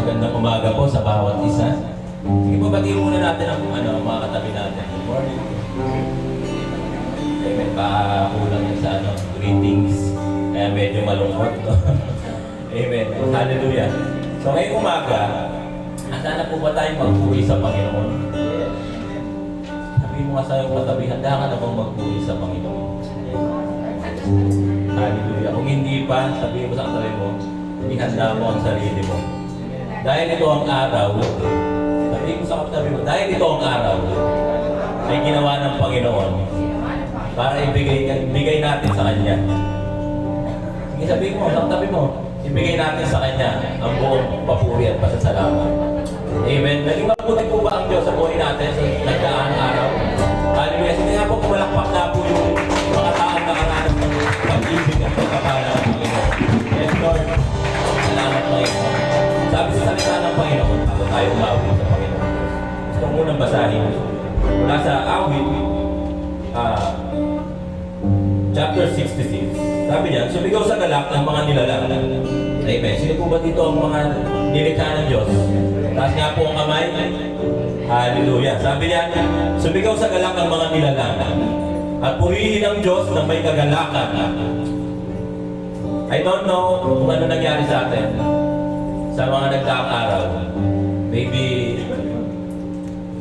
Magandang umaga po sa bawat isa. Sige po, batiin muna natin ang mga katabi natin. Good morning. Amen. Baka kulang yun sa greetings. Kaya medyo malungkot. Amen. Hallelujah. So ngayong umaga, handa na po ba tayong magpuri sa Panginoon? Sabihin mo nga sa iyong katabi, handa ka na bang magpuri sa Panginoon? Hallelujah. Kung hindi pa, sabihin mo sa katabi mo, ihanda mo ang sarili mo. Dahil ito ang araw, sabihin mo sa katabi mo, dahil ito ang araw, ay ginawa ng Panginoon para ibigay natin sa Kanya. Sige, sabihin mo, sa katabi mo, ibigay natin sa Kanya ang buong papuri at pasasalamat. Amen. Naging mabuti po ba ang Diyos sa buhay natin sa nagdaang araw? Hallelujah. Sige nga po, kumalakpak na po yung mga taong nakaranas ng pag-ibig at pagkakala ng Panginoon. Yes, Lord. Salamat, Panginoon. Sabi sa salita ng Panginoon, ako tayo umawit sa Panginoon. Gusto ko munang basahin. Mula sa awit, chapter 66. Sabi niya, sumigaw sa galak ng mga nilalang. Amen. Sino po ba dito ang mga nilikha ng Diyos? Taas nga po ang kamay. Hallelujah. Sabi niya, sumigaw sa galak ng mga nilalang at purihin ang Diyos na may kagalakan. I don't know kung ano nangyari sa atin sa mga nagdaang araw. Maybe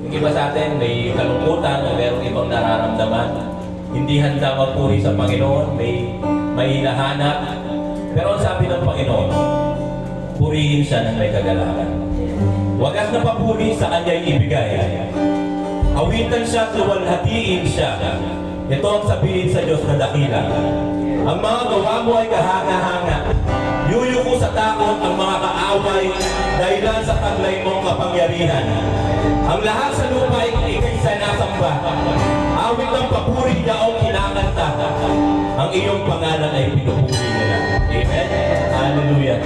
yung iba sa atin may kalungkutan o merong ibang nararamdaman. Hindi handa magpuri sa Panginoon, may hinahanap. Pero ang sabi ng Panginoon, purihin siya ng may kagalakan. Wagas na papuri sa Kanya'y ibigay. Awitan siya at luwalhatiin siya. Ito ang sabihin sa Diyos na dakila. Ang mga gawa mo ay kahanga-hanga. Yuyuko sa takot ang mga kaaway dahilan sa taglay mong kapangyarihan. Ang lahat sa lupa ay ikay sinasamba. Awit ng papuri niya o kinakanta. Ang iyong pangalan ay pinupuri nila. Amen? Hallelujah.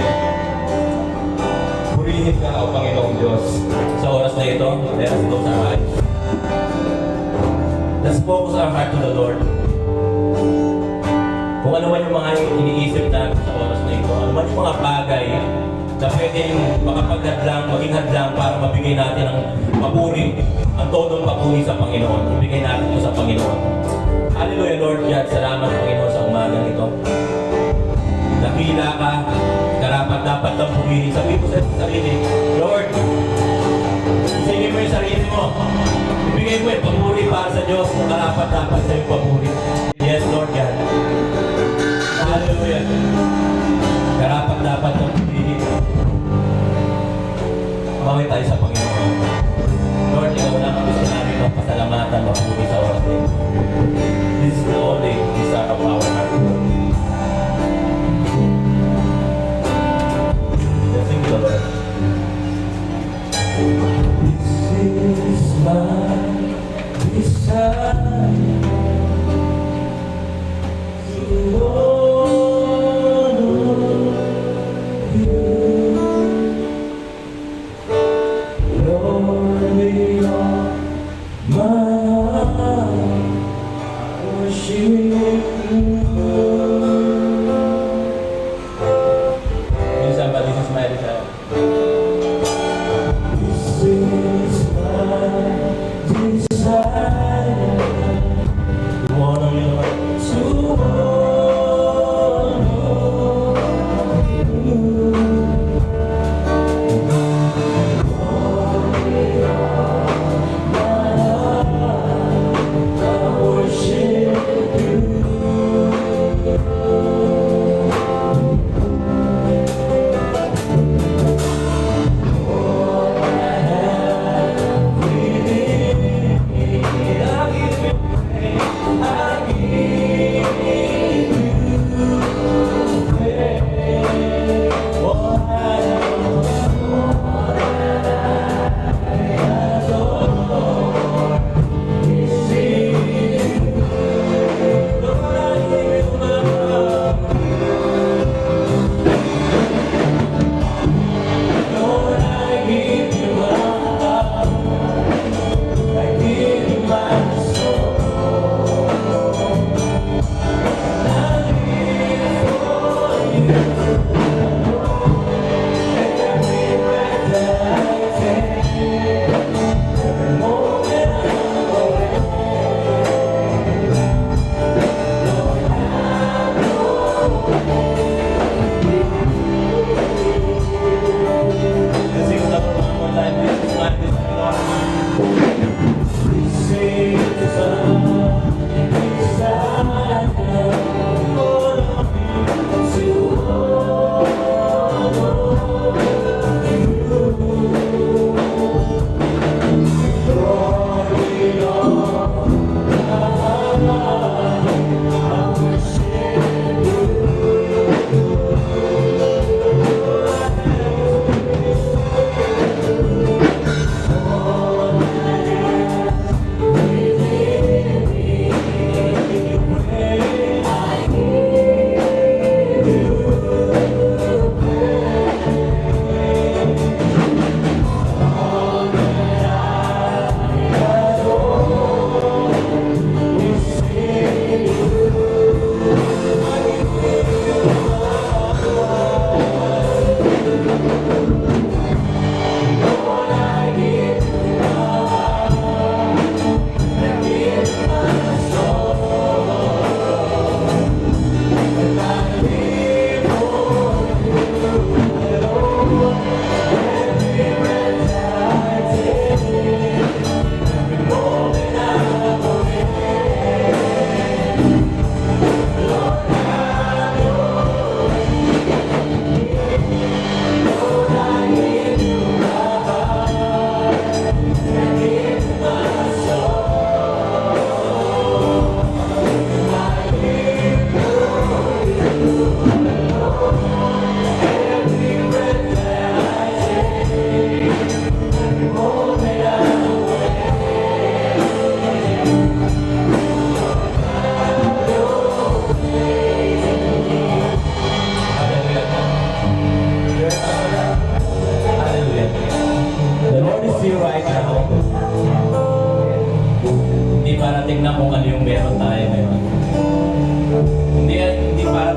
Purihin ka, O Panginoong Diyos. Sa oras na ito, let us close our eyes. Let's focus our heart to the Lord. Kung ano man yung mga iniisip natin sa oras na ito, ano man yung mga bagay na pwedeng makapaghadlang, maging hadlang para mabigay natin ang papuri, ang todong papuri sa Panginoon. Ibigay natin ito sa Panginoon. Hallelujah, Lord God. Salamat, Panginoon, sa umagang ito. Nakila ka, karapat-dapat ng purihin. Sabi ko sa sarili, Lord, isingin mo yung sarili mo. Ibigay mo yung papuri para sa Diyos na karapat-dapat sa yung papuri. Yes, Lord God. Hallelujah. Karapat-dapat ng purihin. Mawin tayo sa Panginoon. Lord, ikaw lang ang gusto namin ng pasalamatan, mapuri sa oras din. This is the only desire of our heart. Let's sing the Lord. This is my desire to honor you. Lord, we are my worship you. Can somebody just smile it out? This is my desire to honor you, Lord. To honor you.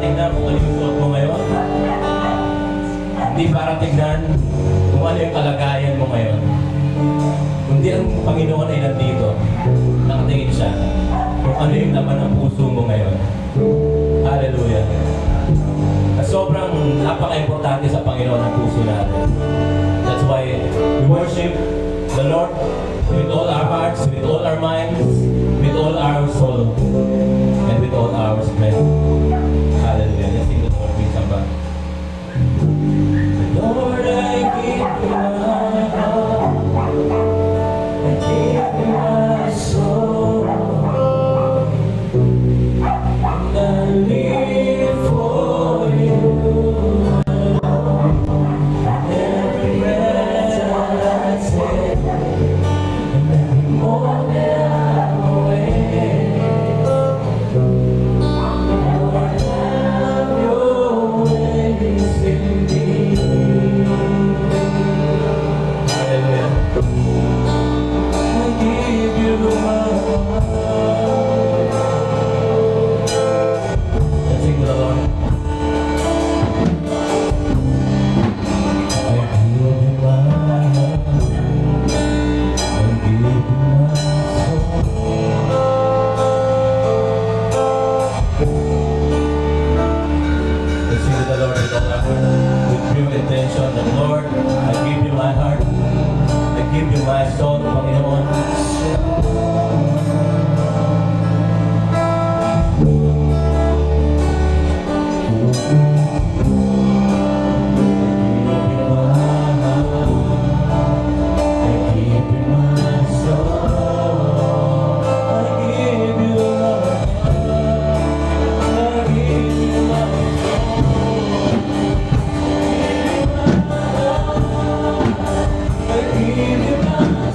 tingnan kung ano yung suot mo ngayon. Hindi para tignan kung ano yung kalagayan mo ngayon. Kundi ang Panginoon ay nandito. Nakatingin siya kung ano yung laman ng puso mo ngayon. Hallelujah. Sobrang napaka-importante sa Panginoon ang puso natin. That's why we worship the Lord with all our hearts, with all our minds, with all our soul, and with all our strength. Hallelujah. Let's sing the Lord with somebody. Lord, I give you my heart, I give you my soul, and I live for you. Every breath I take, and every moment I'm awake, Lord, have your ways in me. Hallelujah. I give you my heart. Let's sing to the Lord. I give you my heart. I give you my soul. Let's sing to the Lord with all our heart, with pure intention. The Lord, I give you my heart. I give you my soul, Panginoon. I give you my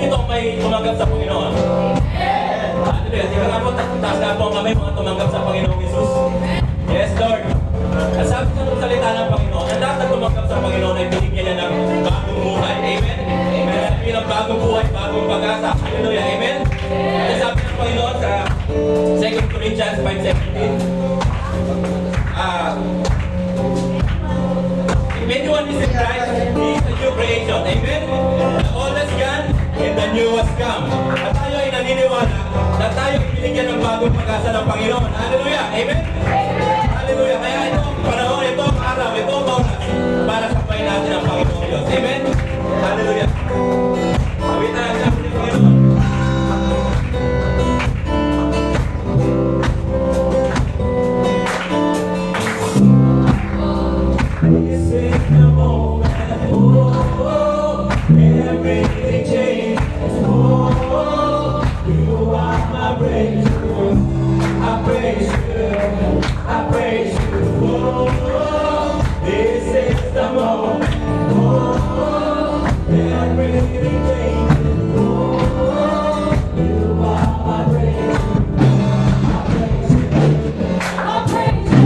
dito ang may tumanggap sa Panginoon? Hallelujah. Sige nga po, taas na po ang kamay mga tumanggap sa Panginoong Jesus. Yes, Lord. At sabi sa salita ng Panginoon, ang lahat na tumanggap sa Panginoon ay binigyan niya ng bagong buhay. Amen? Amen. Sabi ng bagong buhay, bagong pag-asa. Hallelujah. Amen? At sabi ng Panginoon sa 2 Corinthians 5:17, if anyone is in Christ, he is a new creation. Amen? The old has gone and the new has come. At tayo ay naniniwala na tayo ay binigyan ng bagong pag-asa ng Panginoon. Hallelujah! Amen? Hallelujah! Kaya ito ang panahon, ito ang araw, ito ang oras para sabayin natin ang Panginoon Diyos. Amen? Hallelujah! Awitan natin ang Panginoon. This is the moment, oh, everything changes, oh, you are my breakthrough, I praise you, I praise you, oh, this is the moment, oh, everything changes, oh, you are my breakthrough, I praise you, I praise you.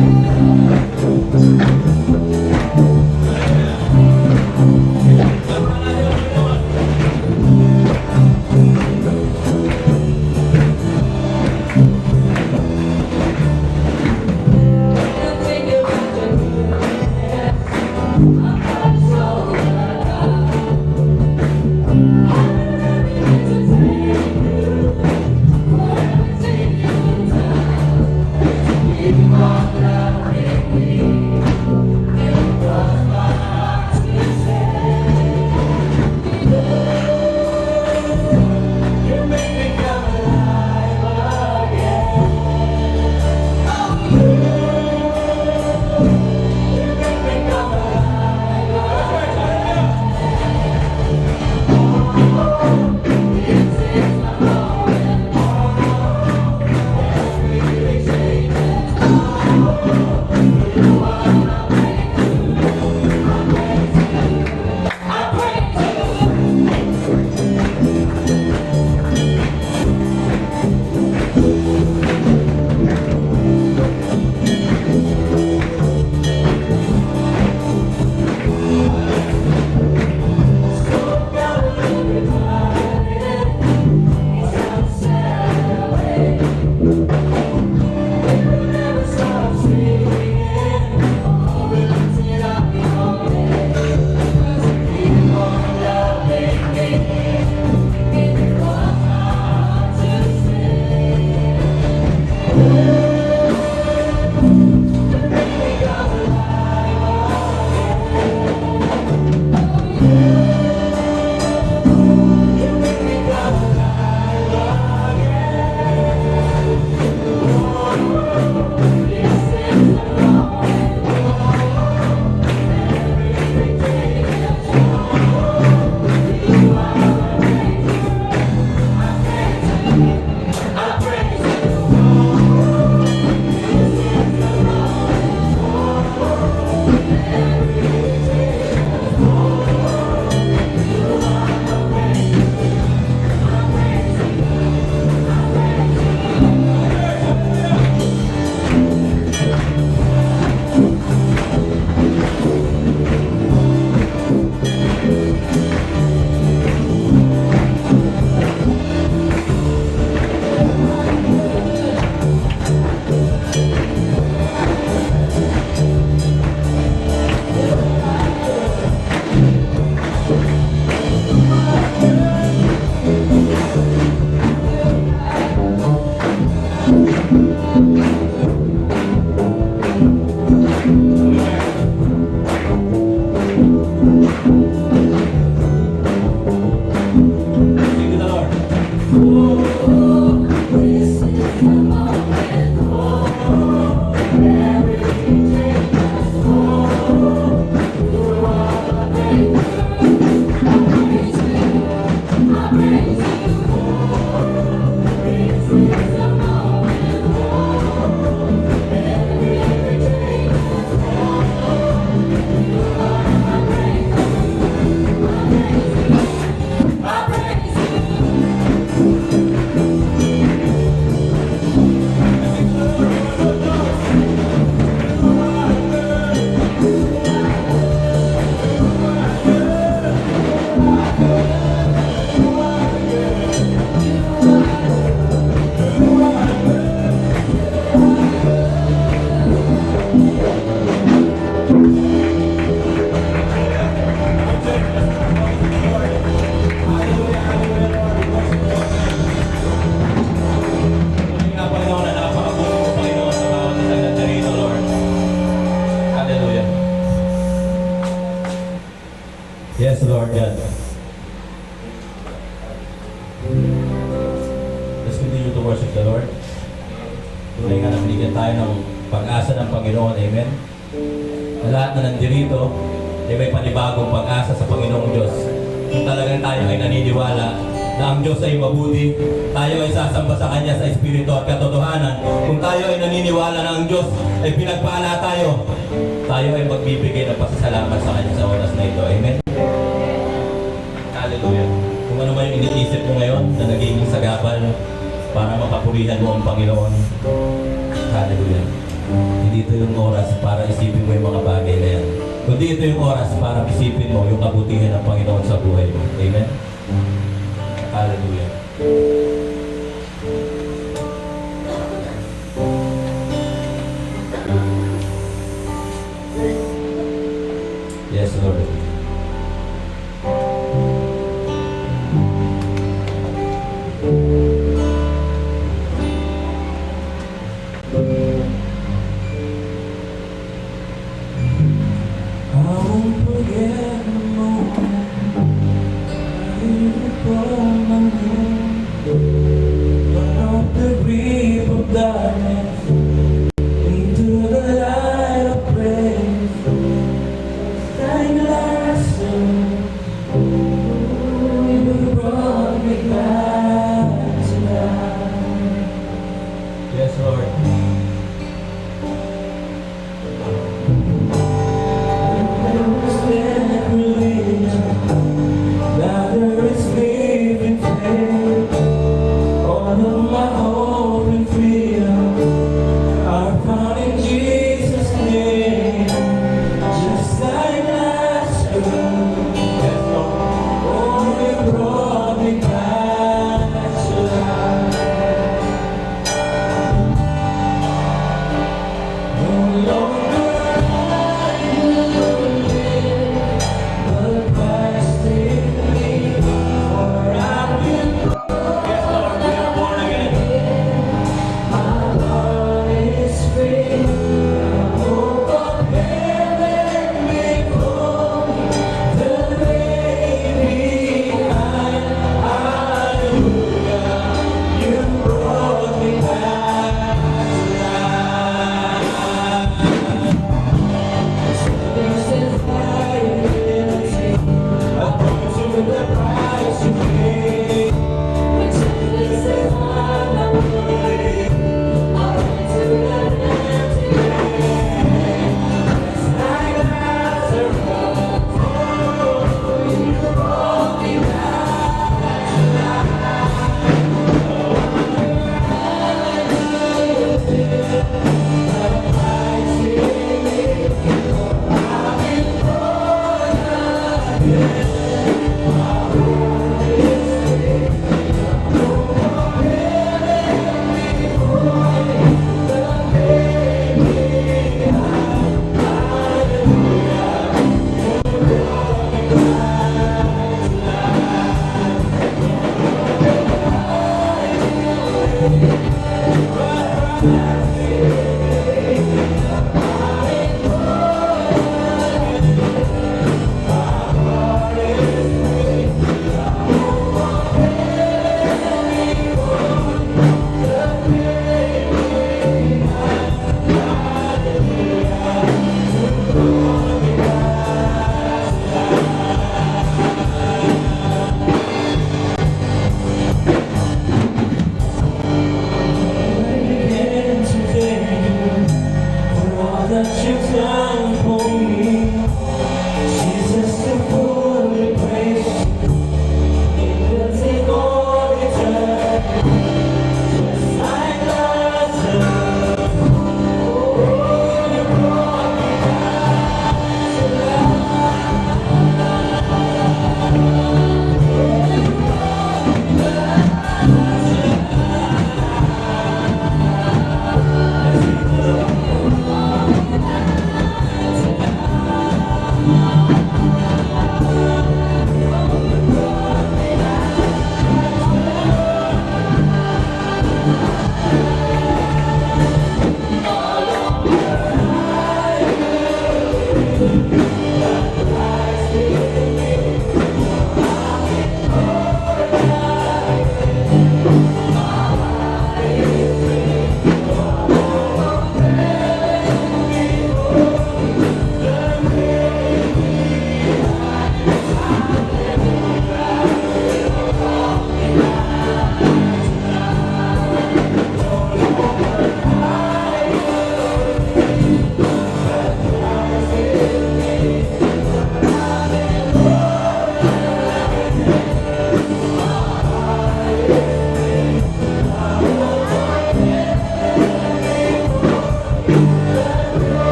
Let's continue to worship the Lord. Tunay nga na binigyan tayo ng pag-asa ng Panginoon. Amen. Na lahat na nandirito, ay may panibagong pag-asa sa Panginoong Diyos. Kung talagang tayo ay naniniwala na ang Diyos ay mabuti, tayo ay sasamba sa Kanya sa Espiritu at katotohanan. Kung tayo ay naniniwala na ang Diyos ay pinagpala tayo, tayo ay magbibigay ng pasasalamat sa Kanya sa oras na ito. Amen. Hallelujah. Kung ano man yung iniisip mo ngayon na nagiging sagabal para mapapurihan mo ang Panginoon. Hallelujah. Hindi ito yung oras para isipin mo yung mga bagay na yan. Kundi ito yung oras para isipin mo yung kabutihan ng Panginoon sa buhay mo. Amen? Hallelujah. Yes, Lord. I won't forget the moment I recall my name.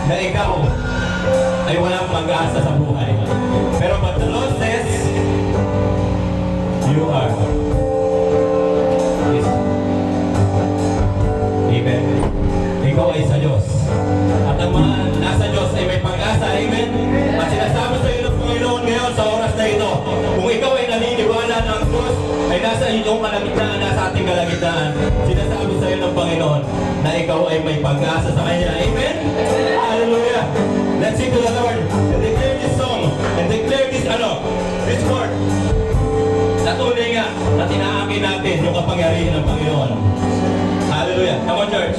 na ikaw ay walang pag-asa sa buhay. Pero but the Lord says, you are. Yes. Amen. Ikaw ay sa Diyos. At ang mga nasa Diyos ay may pag-asa. Amen. At sinasabi sa iyo ng Panginoon ngayon sa oras na ito, kung ikaw ay naniniwala ng Diyos ay nasa iyong kalagitnaan, nasa ating kalagitnaan, sinasabi sa iyo ng Panginoon na ikaw ay may pag-asa sa Kanya. Amen? Hallelujah! Let's sing to the Lord and declare this song and declare this word. Sa tunay nga na tinaakin natin yung kapangyarihan ng Panginoon. Hallelujah! Come on, church!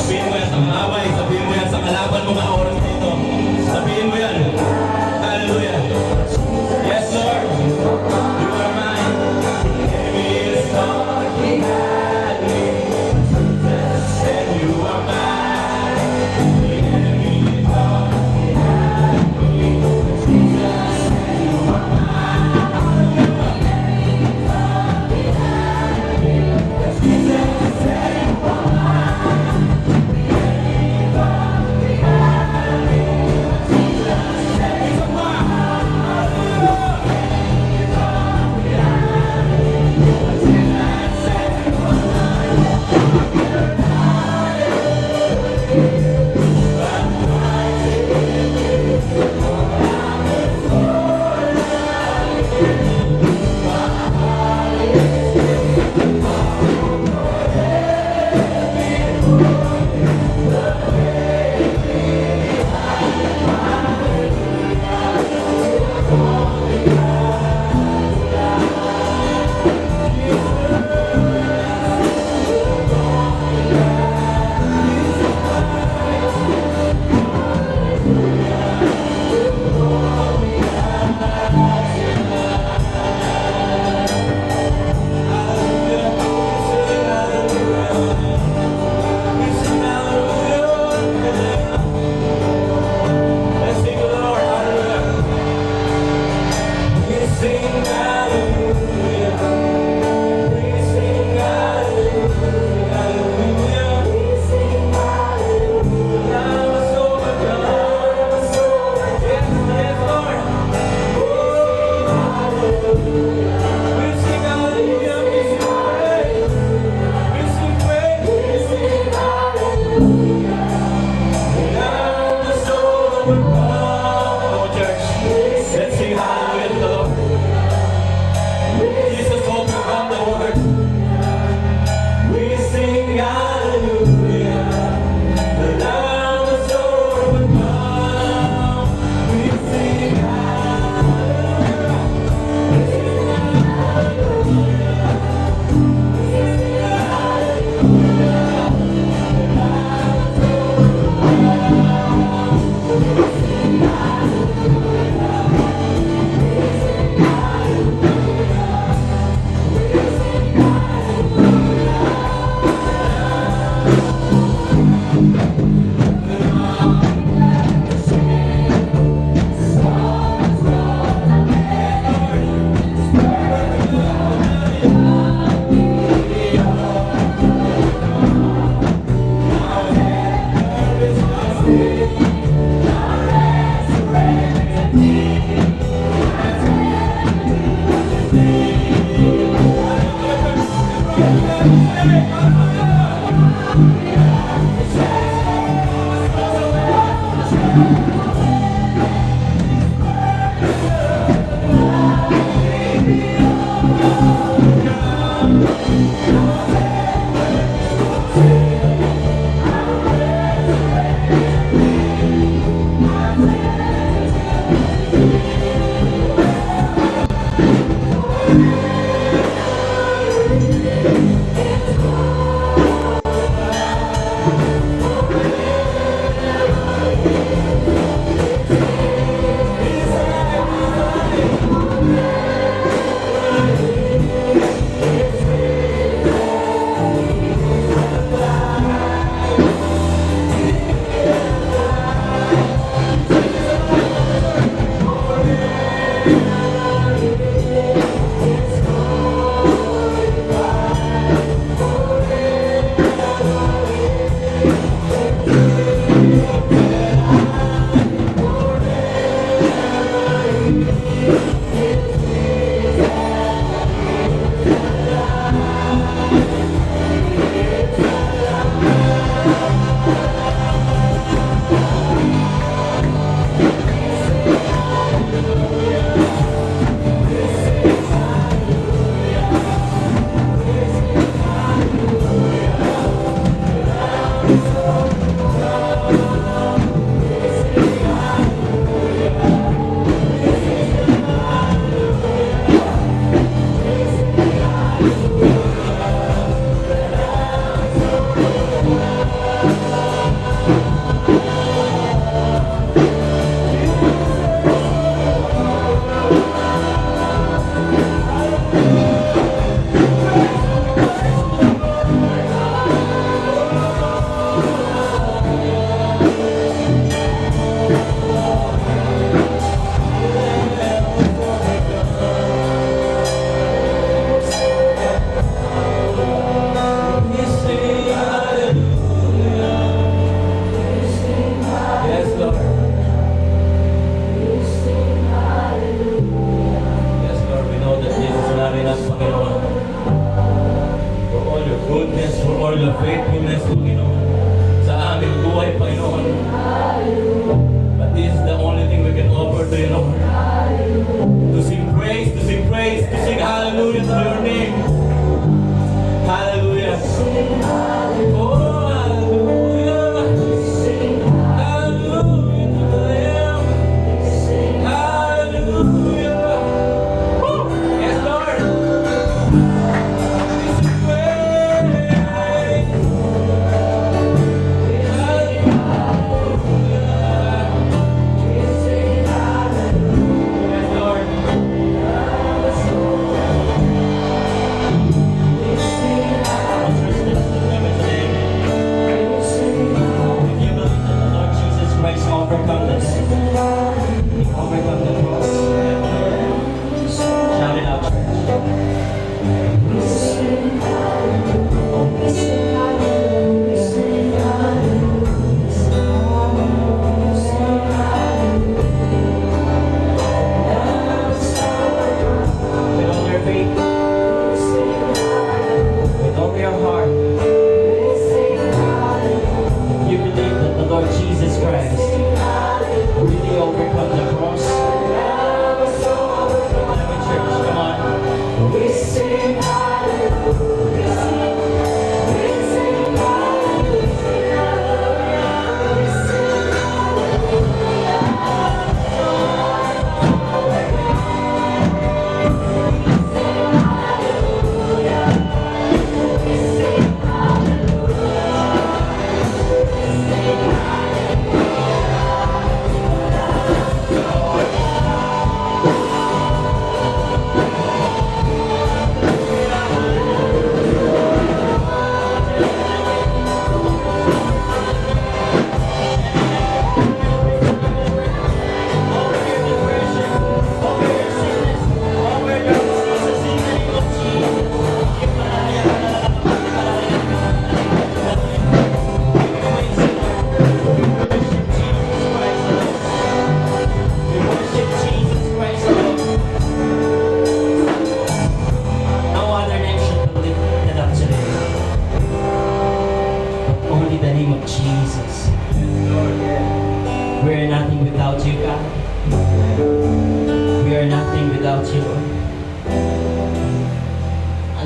Sabihin mo yan sa mga away, sabihin mo yan sa kalaban mo mga oras dito. Sabihin mo yan. Hallelujah. Yes, Lord. You are mine. The enemy is gone. He had me. And you are mine. The enemy is gone. He had me. Jesus and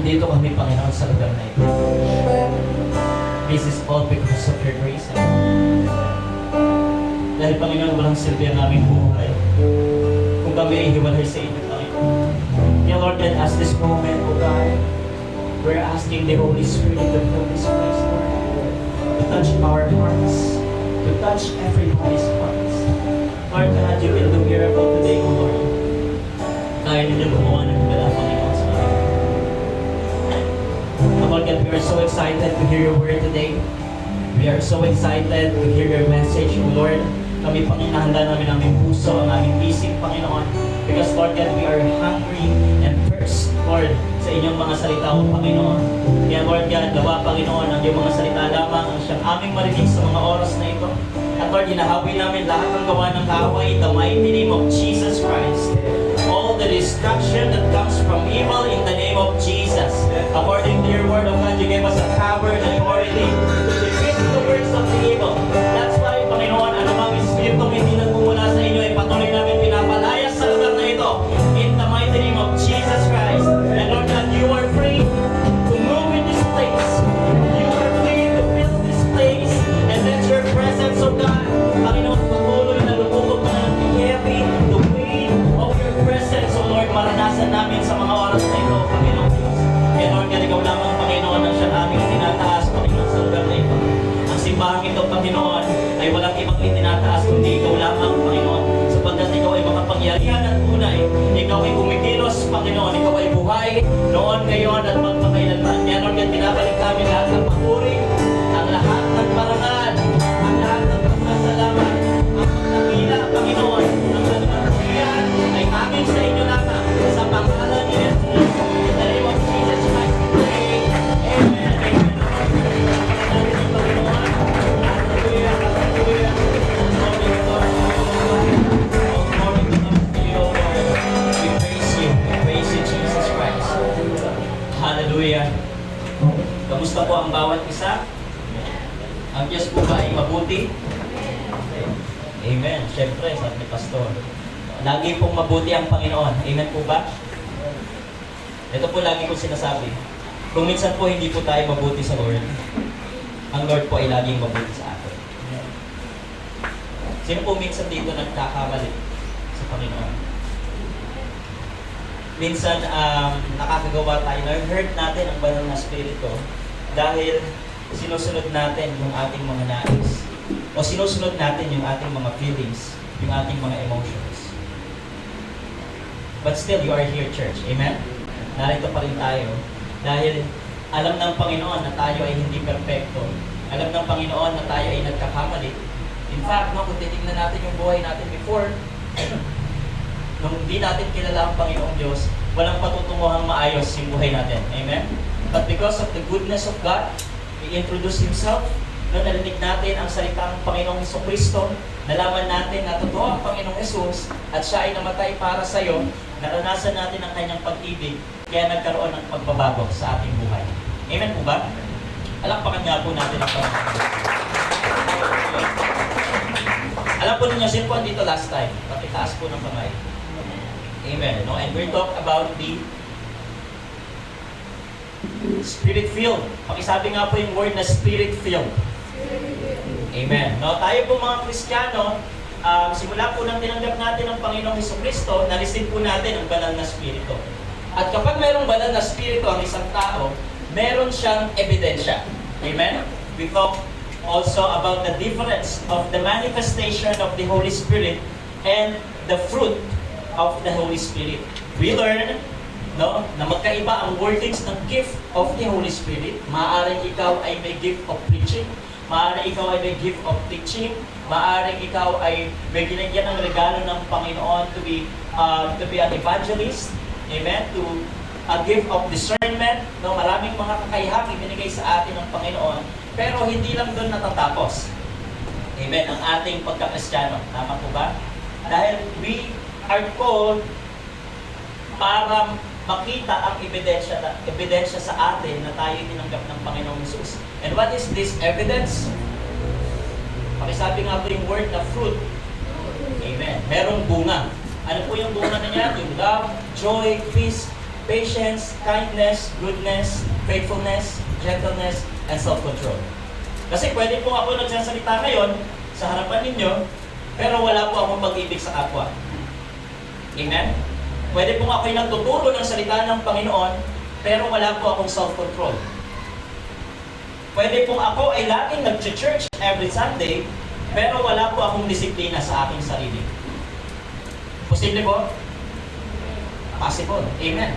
andito kami, Panginoon, sa lugar na ito. This is all because of your grace. Dahil, Panginoon, walang silbi ang aming buhay kung kami ay hiwalay sa inyo, Panginoon. Kaya, Lord, and as this moment, O God, we're asking the Holy Spirit to fill this place, Lord, to touch our hearts, to touch everybody's hearts. Lord, God, you will do miracle today, O Lord. Kaya ninyo gumawa ng himala, Panginoon, sa amin. Lord God, we are so excited to hear your word today. We are so excited to hear your message, O Lord. Kami, Panginoon, namin ang aming puso, ang aming isip, Panginoon. Because, Lord God, we are hungry and thirst, Lord, sa inyong mga salita, O Panginoon. Kaya, Lord God, gawa, Panginoon, ang iyong mga salita lamang ang siyang aming marinig sa mga oras na ito. At, Lord, hinahawi namin lahat ng gawa ng kaaway, the mighty name of Jesus Christ. All the destruction that comes from evil in the name of Jesus. According to your word, O God, you gave us a power and authority to defeat the works of the evil. That's why, Panginoon, anumang espiritong hindi nagmumula sa inyo ay patuloy namin pinapalaya sa lugar na ito. In the mighty name of Jesus Christ. And Lord God, you are free to move in this place. You are free to fill this place. And let your presence, O God, Panginoon, patuloy na lumubog na ng heavy, the weight of your presence, O Lord, maranasan namin sa mga oras na ito, Panginoon Diyos. And Lord God, ikaw lamang, Panginoon, ang siyang aming tinataas, Panginoon, sa lugar na ito. Ang simbahang ito, Panginoon, ay walang ibang itinataas kundi ikaw lamang, Panginoon. Sapagkat ikaw ay makapangyarihan at tunay. Ikaw ay kumikilos, Panginoon. Ikaw ay buhay, noon, ngayon, at magpakailanman. Kaya Lord God, binabalik namin lahat ng papuri, ang lahat ng parangal, ang lahat ng pagkasalamat, ang pagkakila, Panginoon, ang kalumatian ay amin sa inyo lamang. Sa pangalan ni Jesus, in the name of Jesus Christ, we pray. Amen. Amen. Panginoon, hallelujah, hallelujah. Glory to God. All glory belongs to you, Lord. We praise you. We praise you, Jesus Christ. Hallelujah. Kamusta po ang bawat isa? Ang Diyos po ba ay mabuti? Amen. Siyempre, sabi ni Pastor. Lagi pong mabuti ang Panginoon. Amen po ba? Ito po lagi ko sinasabi. Kung minsan po hindi po tayo mabuti sa Lord, ang Lord po ay laging mabuti sa atin. Sino po minsan dito nagkakamali sa Panginoon? Minsan nakakagawa tayo, na-hurt natin ang banal na spirito dahil sinusunod natin yung ating mga nais o sinusunod natin yung ating mga feelings, yung ating mga emotions. But still, you are here, church. Amen? Narito pa rin tayo dahil alam ng Panginoon na tayo ay hindi perfecto. Alam ng Panginoon na tayo ay nagkakamali. In fact, kung titignan natin yung buhay natin before, nung hindi natin kilala ang Panginoong Diyos, walang patutunguhang maayos yung buhay natin. Amen? But because of the goodness of God, He introduced Himself. Nung narinig natin ang salitang Panginoong Jesucristo, nalaman natin na totoo ang Panginoong Jesus at siya ay namatay para sa iyo, naranasan natin ang kanyang pag-ibig, kaya nagkaroon ng pagbabago sa ating buhay. Amen po ba? Palakpakan nga po natin ang Panginoon. Alam po ninyo, sino po dito last time? Pakitaas po ng kamay. Amen. No? And we're talking about the Spirit-filled. Pakisabi nga po yung word na Spirit-filled. Amen. No, tayo po mga Kristiyano, simula po nang tinanggap natin ang Panginoong Jesucristo, na-receive po natin ang banal na Spirito. At kapag mayroong banal na Spirito ang isang tao, meron siyang ebidensya. Amen? We talk also about the difference of the manifestation of the Holy Spirit and the fruit of the Holy Spirit. We learn na magkaiba ang workings ng gift of the Holy Spirit. Maaaring ikaw ay may gift of preaching, maaaring ikaw ay may gift of teaching, maaaring ikaw ay may ginagyan ng regalo ng Panginoon to be an evangelist, amen, to a gift of discernment. No, maraming mga kakayahang ibinigay sa atin ng Panginoon, pero hindi lang doon natatapos. Amen, ang ating pagka-Kristiyano. Tama po ba? Dahil we are called para makita ang ebidensya sa atin na tayo tinanggap ng Panginoong Jesus. And what is this evidence? Pakisabi nga po yung word na fruit. Amen. Merong bunga. Ano po yung bunga na niya? Yung love, joy, peace, patience, kindness, goodness, faithfulness, gentleness, and self-control. Kasi pwede po ako nagsasalita ngayon sa harapan ninyo, pero wala po akong pag-ibig sa kapwa. Amen? Pwede po ako'y nagtuturo ng salita ng Panginoon, pero wala po akong self-control. Pwede po ako ay laging nag-church every Sunday, pero wala po akong disiplina sa aking sarili. Posible po? Possible. Amen.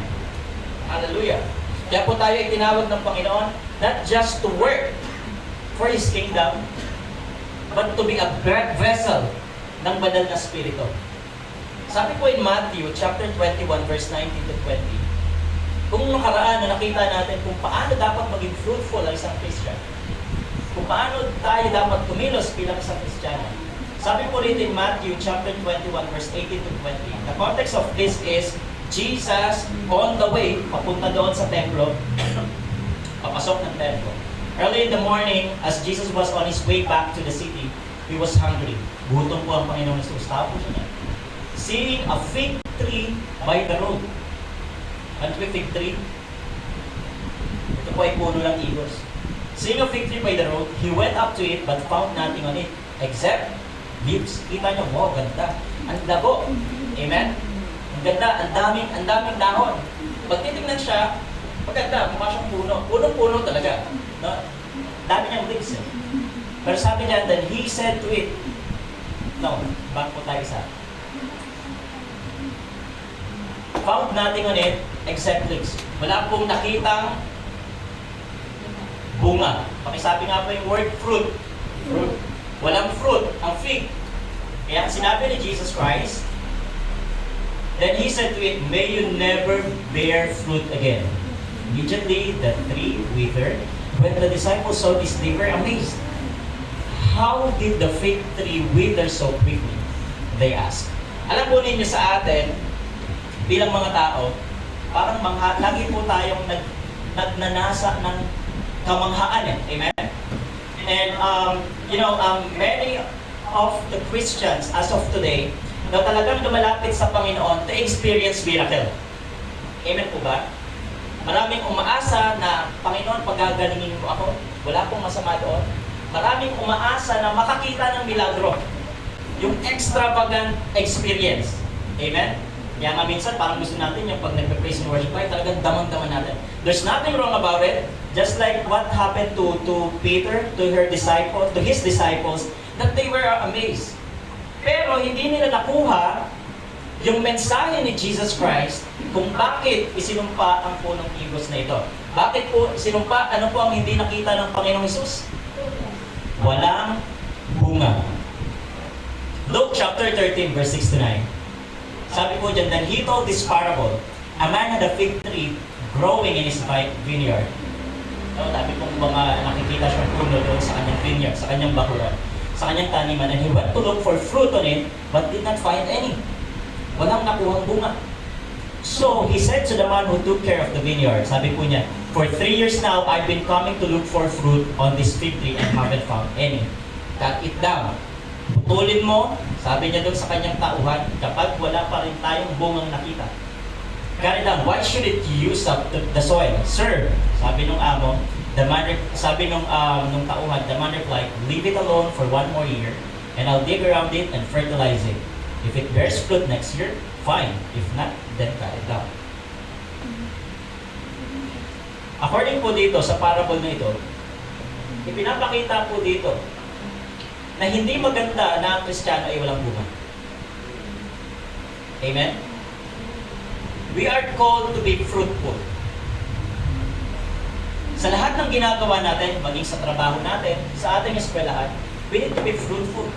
Hallelujah. Kaya po tayo ay tinawag ng Panginoon, not just to work for His kingdom, but to be a vessel ng banal na Espiritu. Sabi po in Matthew chapter 21 verse 19 to 20, kung nakaraan na nakita natin kung paano dapat maging fruitful ang isang Christian, kung paano tayo dapat kumilos bilang isang Kristiyano. Sabi po rito in Matthew chapter 21 verse 18 to 20, the context of this is Jesus on the way, papunta doon sa templo, papasok ng templo. Early in the morning, as Jesus was on His way back to the city, He was hungry. Gutom po ang Panginoon Jesus. Tapos niya. Seeing a fig tree by the road. Ano yung fig tree? Ito po ay puno ng igos. Seeing a fig tree by the road, He went up to it but found nothing on it except leaves. Kita niyo, wow, ganda. Ang dabo. Amen? Ang ganda, ang daming dahon. Pag titignan siya, maganda, mukha siyang puno. Punong-puno talaga. No? Dami niyang leaves eh. Pero sabi niya, then He said to it, no, back po tayo isa. Found nothing on it except leaves. Wala pong nakitang bunga. Pakisabi nga po yung word fruit. Fruit. Walang fruit, ang fig. Kaya sinabi ni Jesus Christ, then He said to it, may you never bear fruit again. Immediately, the tree withered. When the disciples saw this, they were amazed. How did the fig tree wither so quickly? They asked. Alam po ninyo sa atin, bilang mga tao, parang lagi po tayong nagnanasa ng kamanghaan eh. Amen? And, many of the Christians as of today, na talagang lumalapit sa Panginoon to experience miracle. Amen po ba? Maraming umaasa na, Panginoon, pagagalingin mo ako. Wala pong masama doon. Maraming umaasa na makakita ng milagro. Yung extravagant experience. Amen? Kaya nga minsan, parang gusto natin yung pag nagpe-praise and worship tayo, talagang damang-daman natin. There's nothing wrong about it. Just like what happened to Peter, to his disciples, that they were amazed. Pero hindi nila nakuha yung mensahe ni Jesus Christ kung bakit isinumpa ang punong igos na ito. Bakit po isinumpa? Ano po ang hindi nakita ng Panginoong Hesus? Walang bunga. Luke chapter 13 verse 6 to 9. Sabi po dyan, then He told this parable, a man had a fig tree growing in his vineyard. So, sabi pong mga nakikita siyang puno doon sa kanyang vineyard, sa kanyang bakuran, sa kanyang taniman, and he went to look for fruit on it, but did not find any. Walang nakuhang bunga. So, he said to the man who took care of the vineyard, sabi po niya, for 3 years now, I've been coming to look for fruit on this fig tree and haven't found any. Cut it down. Putulin mo, sabi niya doon sa kanyang tauhan, kapag wala pa rin tayong bungang nakita. Cut it down. Why should it use up the soil? Sir, sabi nung amo, sabi nung tauhan, the man replied, leave it alone for 1 more year, and I'll dig around it and fertilize it. If it bears fruit next year, fine. If not, then cut it down. According po dito, sa parable na ito, ipinapakita po dito na hindi maganda na ang Kristiyano ay walang bunga. Amen? We are called to be fruitful. Sa lahat ng ginagawa natin, maging sa trabaho natin, sa ating eskwelahan, we need to be fruitful.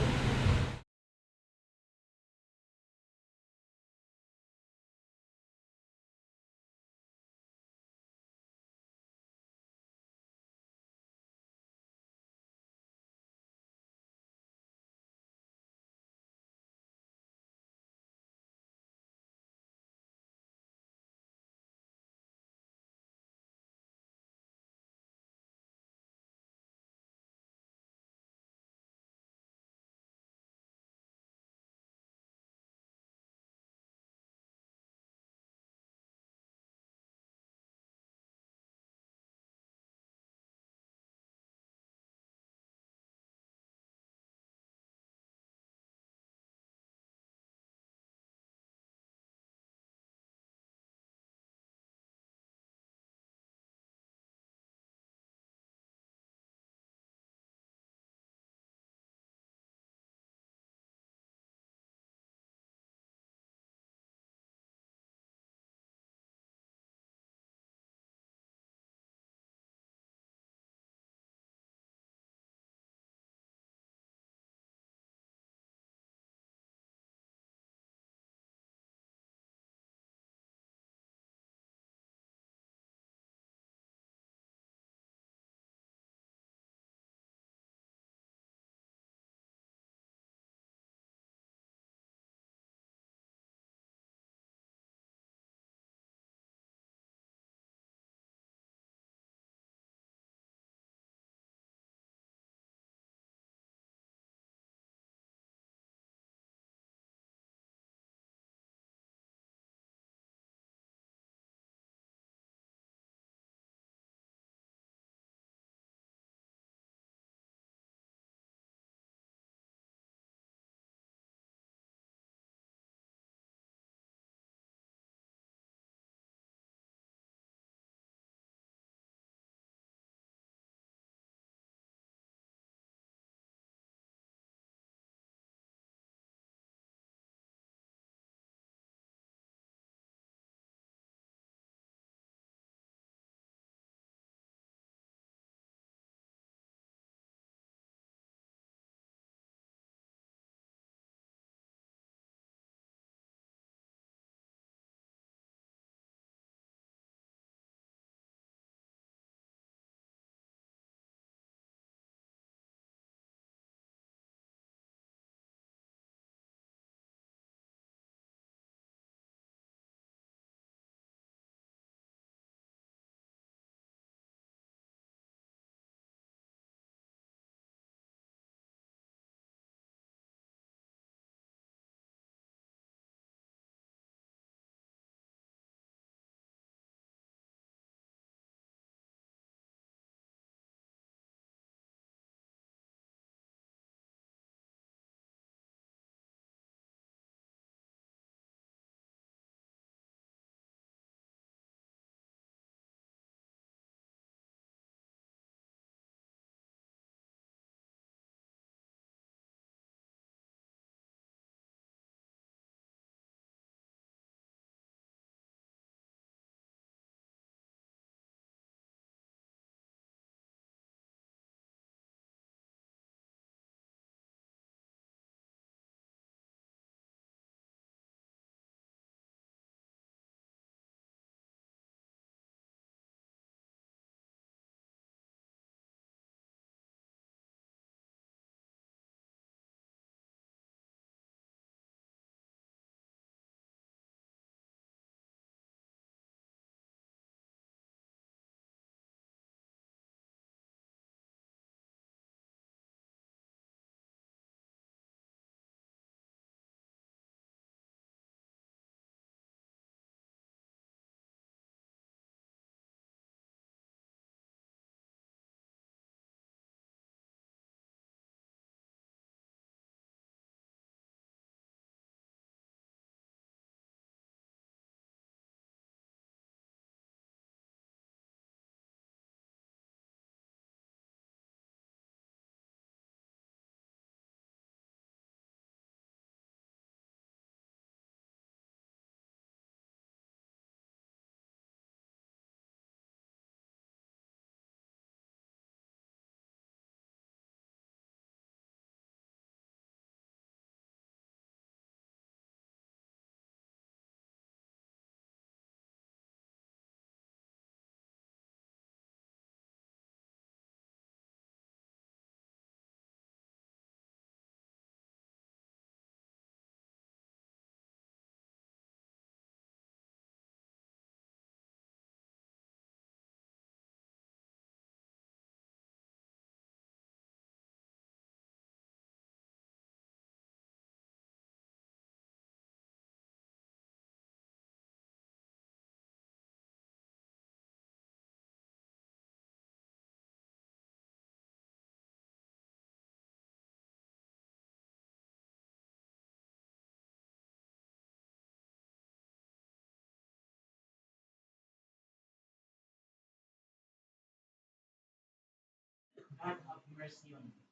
mercy on you.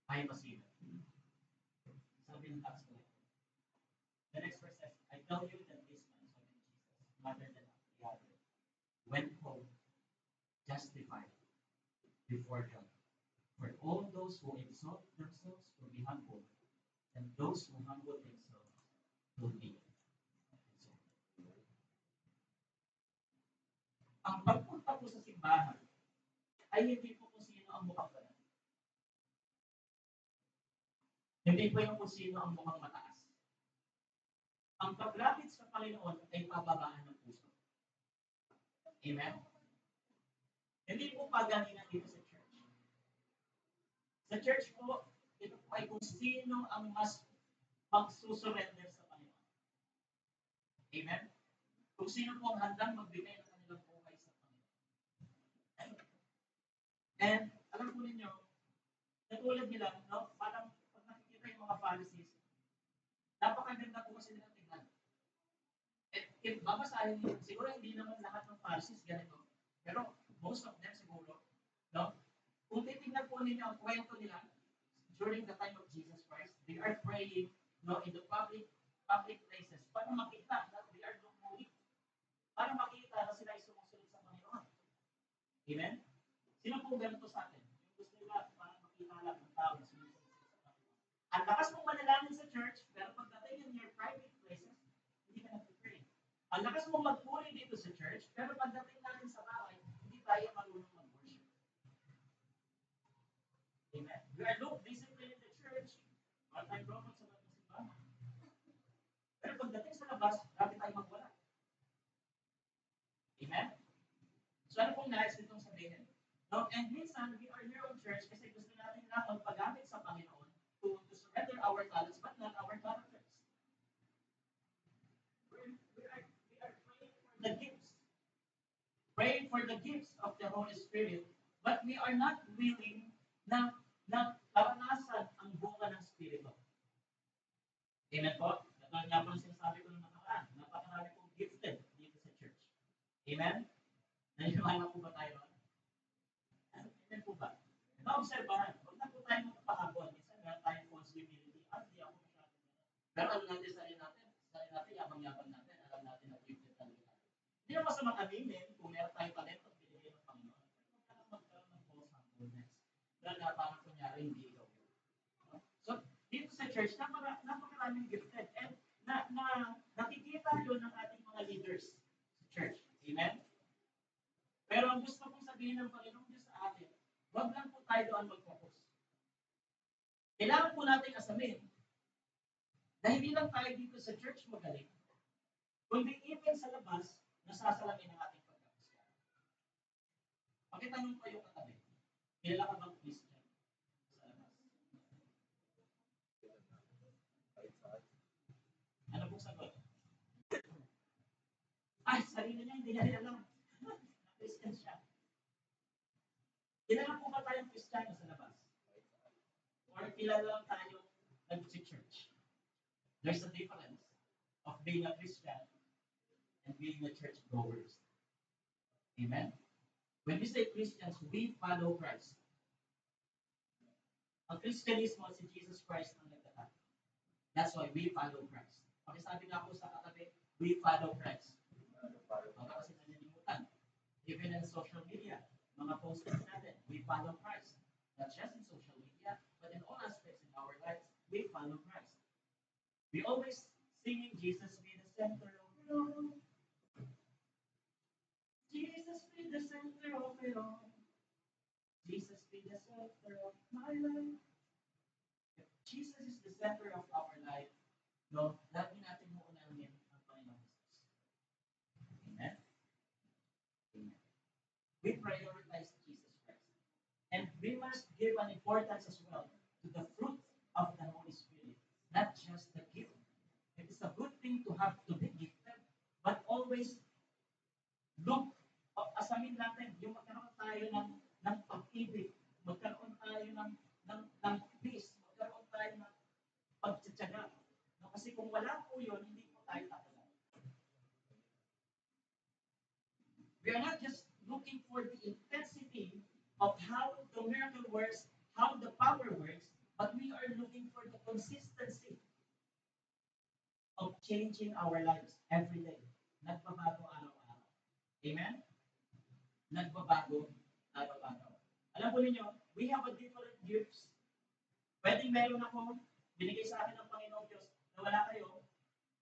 I receive it. Sabi ng tax collector. The next verse says, I tell you that this man, sabi ni Jesus, rather than the other, went home justified before God. For all those who exalt themselves will be humbled, and those who humble themselves will be exalted. Ang pagpunta po sa simbahan ay hindi po kung sino ang mukhang banal. Hindi po yung kung sino ang mukhang mataas. Ang paglapit sa Panginoon ay pababaan ng puso. Amen? Hindi po pagalingan dito sa church. Sa church po, ito po ay kung sino ang mas magsusurrender sa Panginoon. Amen? Kung sino po ang handang magbigay ng kanilang buhay sa Panginoon. And alam po ninyo, natulad nila, no? Parang pag nakikita yung mga Pharisees, napakaganda po kasi nilang tignan. If babasahin niyo, siguro hindi naman lahat ng Pharisees ganito, pero most of them siguro, no? Kung titignan po ninyo ang kwento nila during the time of Jesus Christ, they are praying, no, in the public places para makita na they are doing, para makita na sila ay sumusunod sa Panginoon. Amen? Sino po ganito sa atin? Yung gusto nila para makita lang ng tao na sumusunod sa Panginoon. Ang lakas mong manalangin sa church, pero pagdating in your private places, hindi ka nag-pray. Ang lakas mong magpuri dito sa church, pero pagdating natin sa bahay, hindi tayo marunong mag-worship. Amen. We are look discipline in the church, but I'm broken sa mga simbahan. Pero pagdating sa labas, grabe tayo magwala. Amen? So ano pong nais nitong sabihin? No? And minsan, we are here on church kasi gusto natin lang magpagamit sa Panginoon to surrender our talents, but not our characters. We are praying for the gifts. Praying for the gifts of the Holy Spirit, but we are not willing na karanasan ang bunga ng Espiritu. Amen po? Ito nga po ang sinasabi ko ng nakaraan. Napakarami pong gifted dito sa church. Amen? Naniniwala po ba tayo? Amen po ba? Na-obserbahan. Huwag na po tayo magpahabol. Minsan meron tayong false humility. Hindi ako masyado. Pero alam natin sa natin, yabang-yabang natin. Alam natin na gifted talaga tayo. Hindi na masamang aminin kung meron tayong talento at binigay ng Panginoon. Pero magkaroon ng false humbleness. Dahil nga parang kunyari hindi ikaw. So, dito sa church, napakaraming gifted. And nakikita yun ng ating mga leaders sa church. Amen? Pero ang gusto kong sabihin ng Panginoon Diyos sa atin, wag lang po tayo doon mag-focus. Kailangan po natin asamin na hindi lang tayo dito sa church magaling, kundi even sa labas, nasasalamin ang ating pagkakasya. Pakitanong ko yung katabi. Kilala ka bang Christian sa labas? Ano pong sagot? Ay, sarili niya, hindi niya rin alam. Christian siya. Kilala po ba tayong Kristiyano sa labas? Or kilala lang tayo nag-church? There's a difference of being a Christian and being a church goers. Amen? When we say Christians, we follow Christ. Ang Christianismo si Jesus Christ ang nagtatag. That's why we follow Christ. Pakisabi nga po sa katabi, we follow Christ. Baka kasi naninimutan. Even in social media, mga postings natin, we follow Christ. Not just in social media, but in all aspects in our lives, we follow Christ. We always singing Jesus be the center of it all. Jesus be the center of it all. Jesus be the center of my life. If Jesus is the center of our life, no, lagi natin muunahin ang Panginoon Jesus. Amen? Amen. We prioritize Jesus Christ. And we must give an importance as well to the fruit of the Holy Spirit, not just the gift. It is a good thing to have to be gifted, but always look, asamin natin, yung magkaroon tayo ng pag-ibig, magkaroon tayo ng peace, magkaroon tayo ng pagtsatsaga. No, kasi kung wala po yun, hindi po tayo tatagal. We are not just looking for the intensity of how the miracle works, how the power works, but we are looking for the consistency of changing our lives every day. Nagbabago araw-araw. Amen? Nagbabago araw-araw. Alam po ninyo, we have a different gifts. Pwedeng meron ako, binigay sa akin ng Panginoong Diyos, na wala kayo.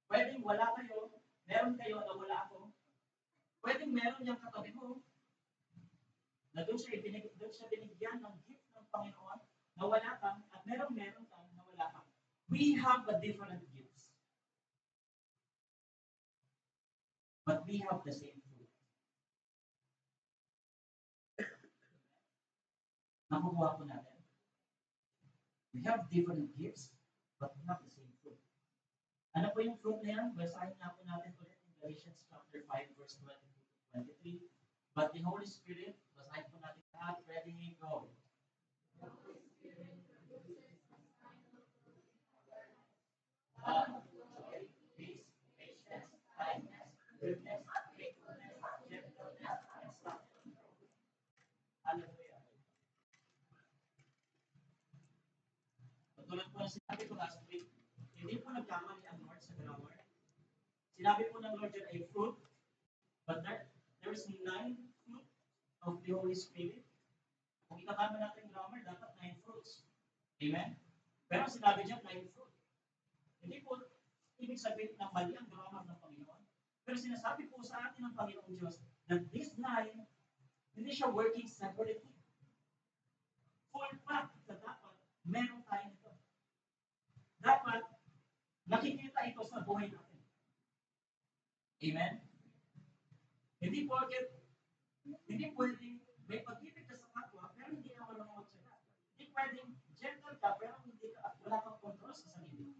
Pwedeng wala kayo, meron kayo na wala ako. Pwedeng meron yung katabi mo, na doon siya binigyan ng gift ng Panginoon, na wala kang, at meron kang na wala kang. We have a different gifts. But we have the same fruit. Nakukuha po natin. We have different gifts, but we have the same fruit. Ano po yung fruit na yan? Basahin nga po natin ulit in Galatians chapter 5, verse 22 to 23. But the Holy Spirit, basahin po natin lahat. Ready, go. Joy, peace, patience, kindness, goodness, faithfulness, gentleness, and self-control. Hallelujah. Tulad po ng sinabi ko last week, hindi po nagkamali ang Lord sa grammar. Sinabi po ng Lord yan ay fruit, but there is 9 fruit of the Holy Spirit. Kung itatama natin yung grammar, dapat 9 fruits. Amen? Pero sinabi niya 9 fruit. Hindi po ibig sabihin na mali ang grammar ng Panginoon. Pero sinasabi po sa atin ng Panginoong Diyos that this 9, hindi siya working separately. For fact, na dapat meron tayo nito. Dapat nakikita ito sa buhay natin. Amen? Hindi pwedeng may pag-ibig ka sa kapwa, pero hindi ka marunong magsaga. Hindi pwedeng gentle ka, pero wala kang control sa sarili.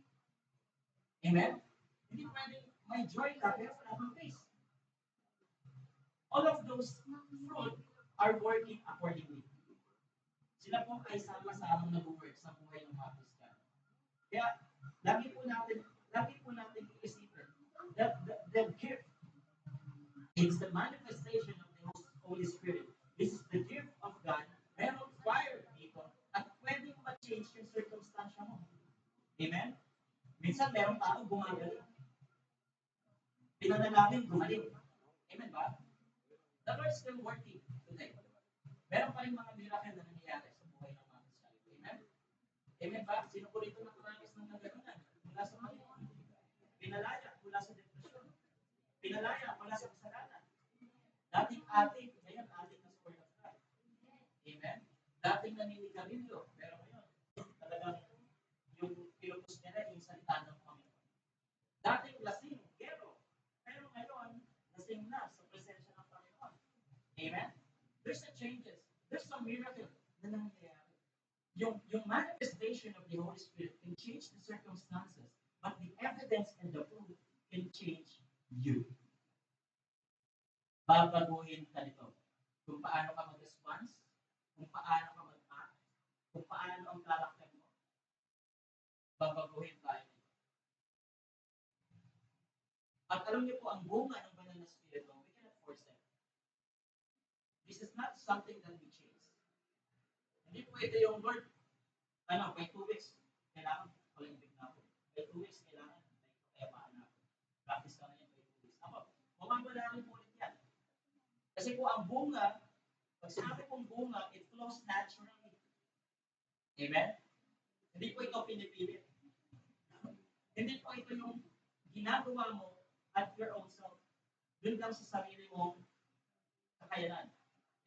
Amen? Hindi pwedeng may joy ka, pero wala kang peace. All of those fruit are working accordingly. Sila po ay sama-samang nag-work sa buhay ng mga Kristiyano. Kaya, lagi po natin iisipin that the gift is the manifestation of the Holy Spirit. This is the gift of God. Meron fire dito at pwedeng ma-change yung circumstansya mo. Amen? Minsan meron tao gumagaling. Pinanalangin, gumaling. Amen ba? The Lord is still working today. Meron pa rin mga miracle na nangyayari sa buhay ng mga Kristiyano. Amen? Amen ba? Sino po rito nakaranas ng naganonan? Mula sa mga pinalaya mula sa depresyon. Pinalaya mula sa kasalanan. Dating ating, ngayon ating na sa Word of God. Amen? Dating naninigarilyo, pero ngayon, talagang yung pinupos niya na yung salita ng Panginoon. Dating lasing, gero, pero ngayon, lasing na sa presensya ng Panginoon. Amen? There's a changes. There's some miracle na nangyayari. Yung manifestation of the Holy Spirit can change the circumstances, but the evidence and the proof can change you. Babaguhin ka nito. Kung paano ka mag-response, kung paano ka mag-act, kung paano ang karakter mo, babaguhin tayo nito. At alam niyo po, ang bunga ng banal na spirito, we cannot force it. This is not something that we chase. Hindi po ito yung Lord, by 2 weeks, kailangan palimbig na ako. By 2 weeks, kailangan may kayapaan na ako. Practice ka na yan by 2 weeks. Ako, mamamala rin po ulit yan. Kasi po ang bunga, pag sinabi pong bunga, it flows naturally. Amen? Hindi po ito pinipilit. Hindi po ito yung ginagawa mo at your own self. Doon lang sa sarili mong kakayanan.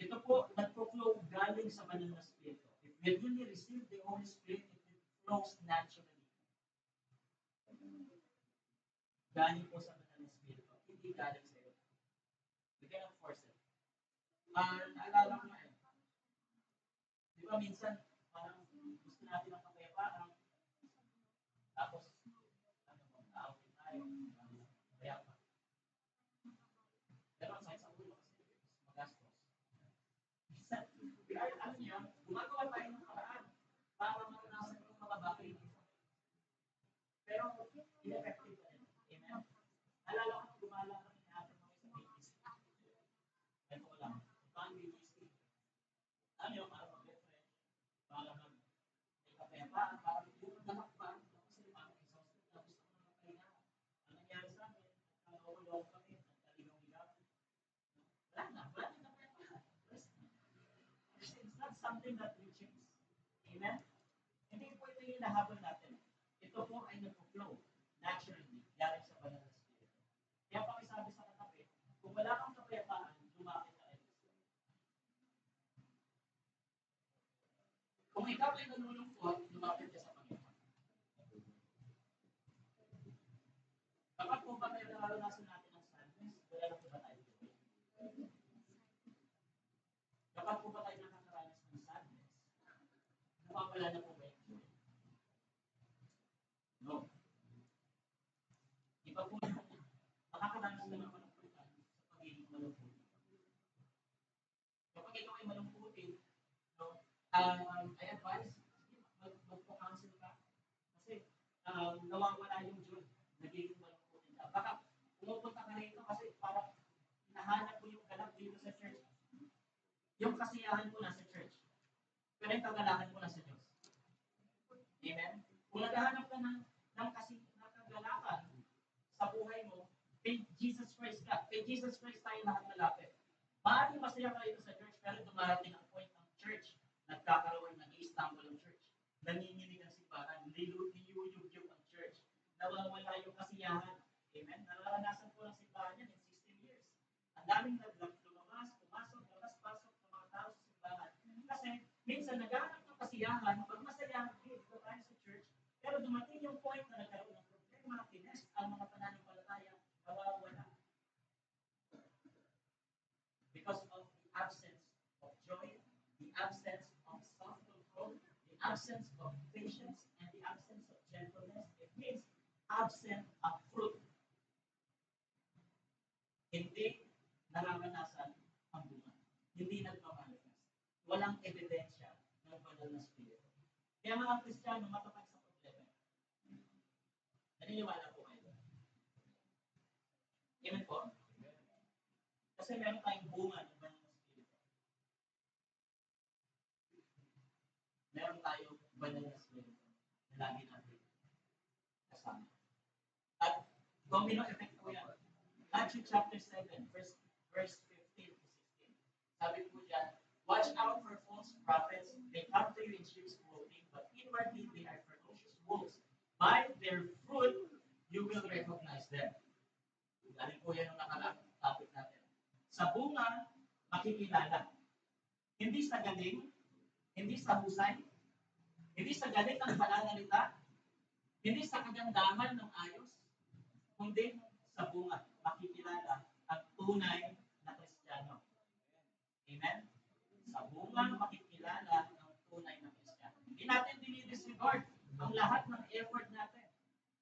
Ito po, nagpo-flow galing sa banal na spirito. If you really receive the Holy Spirit, it flows naturally. Galing po sa banal na spirito. Hindi galing sa iyo. We cannot force it. Naalala ko na di ba minsan, parang gusto natin ang kapayapaan, tapos, naawin tayo, kaya pa. Pero ang sakit sa ulo kasi, magastos. Minsan, alam niyo, gumagawa tayo ng paraan para maranasan yung mga bagay dito. Pero, ineffective pa rin. Amen? Naalala ko, gumala kami ni Ate Noy sa BGC. Ito lang. Ang BGC. Ano yun? nagjojoke kami, nagkaligaw-ligaw. Wala na naman. It's not something that will change. Amen? Hindi po ito yung hinahabol natin. Ito po ay nag-flow naturally, galing sa banal na Espiritu. Kaya pakisabi sa katabi, kung wala kang kapayapaan, lumapit ka kay Kristo. Kung ikaw ay nalulungkot, lumapit ka sa Panginoon. Kapag po ba tayo nararanasan natin ang sadness, wala na po ba tayo dito? Kapag po ba tayo nakakaranas ng sadness, nawawala na po ba yung joy? No. Iba po yung makakaranas na ng malungkutan sa pagiging malungkot. Kapag ikaw ay malungkutin, no, I advise, magpo-cancel ka. Kasi nawawala yung joy. Nagiging malungkutin ka. Baka pumupunta ka rito kasi parang hinahanap mo yung galak dito sa church. Yung kasiyahan mo nasa church. Pero yung kagalakan mo nasa Diyos. Amen? Kung naghahanap ka ng kagalakan sa buhay mo, kay Jesus Christ ka. Kay Jesus Christ tayo lahat malapit. Maaaring masaya ka rito sa church, pero dumarating ang point ng church, nagkakaroon, nag-i-stumble ang church. Nanginginig ang simbahan, niyuyugyug ang church. Nawawala yung kasiyahan. Amen? Nararanasan ko ng simbahan yan in 16 years. Ang daming lumabas, pumasok, labas-pasok ng mga tao sa simbahan. Kasi minsan naghahanap ng kasiyahan, pag masaya, dito tayo sa church, pero dumating yung point na nagkaroon ng problema, tinest ang mga pananampalataya, nawawala. Because of the absence of joy, the absence of self-control, the absence of patience, and the absence of gentleness, it means absent of fruit. Hindi nararanasan ang bunga. Hindi nagmamanifest. Walang ebidensya ng banal na Espiritu. Kaya mga Kristiyano, matatag sa problema. Naniniwala po kayo. Amen po? Kasi meron tayong bunga ng banal na Espiritu. Meron tayong banal na Espiritu na lagi natin kasama. At domino effect po yan. Matthew chapter 7, verse 15 to 16. Sabi po dyan, watch out for false prophets. They come to you in sheep's clothing, but inwardly they are ferocious wolves. By their fruit, you will recognize them. Galing po yan yung nakalaang topic natin. Sa bunga, makikilala. Hindi sa galing, hindi sa husay, hindi sa galing ng pananalita, hindi sa kagandahan ng ayos, kundi sa bunga, makikilala ang tunay na Kristiyano. Amen? Sa bunga, makikilala ang tunay na Kristiyano. Hindi natin dinidisregard ang lahat ng effort natin.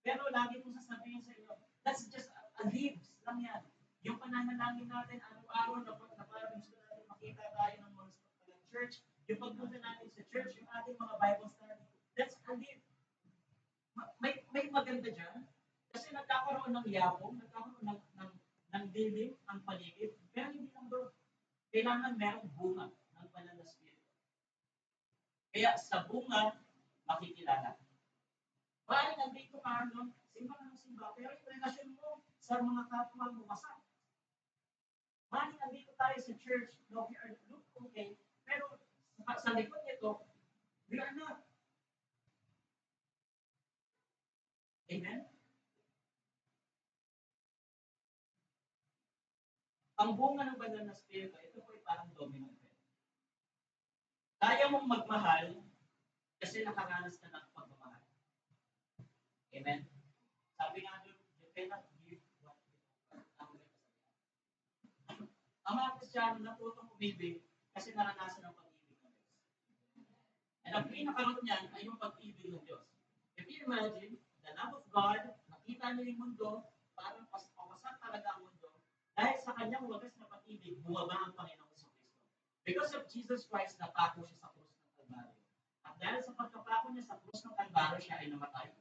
Pero lagi kong sasabihin sa inyo, that's just a leaves lang yan. Yung pananalangin natin araw-araw na parang gusto natin makita tayo ng mga church, yung pagpunta natin sa church, yung ating mga Bible study, that's a leaf. May maganda dyan. Kasi nagkakaroon ng yabong, nagkakaroon ng dilim ang paligid. Pero hindi lang doon. Kailangan merong bunga ng banal na Espiritu. Kaya sa bunga, makikilala. Maaaring nandito ka, no? Simba ka ng simba, pero yung relasyon mo sa mga kapwa mo masak. Maaaring nandito tayo sa church, no? We are look okay, pero sa likod nito, we are not. Amen? Ang bunga ng banal na Espiritu, ito po ay parang domino effect. Kaya mong magmahal kasi nakaranas ka ng pagmamahal. Amen? Sabi nga doon, you cannot give what you don't. Ang mga Kristiyano natutong umibig kasi naranasan ng pag-ibig ng Diyos. And ang pinaka-root niyan ay yung pag-ibig ng Diyos. If you imagine, the love of God, nakita niyo yung mundo, parang pawasan talaga ang mundo, dahil sa kanyang wagas na pag-ibig, bumaba ang Panginoong Kristo. Because of Jesus Christ, napako siya sa krus ng Kalbaryo. At dahil sa pagkapako niya sa krus ng Kalbaryo, siya ay namatay,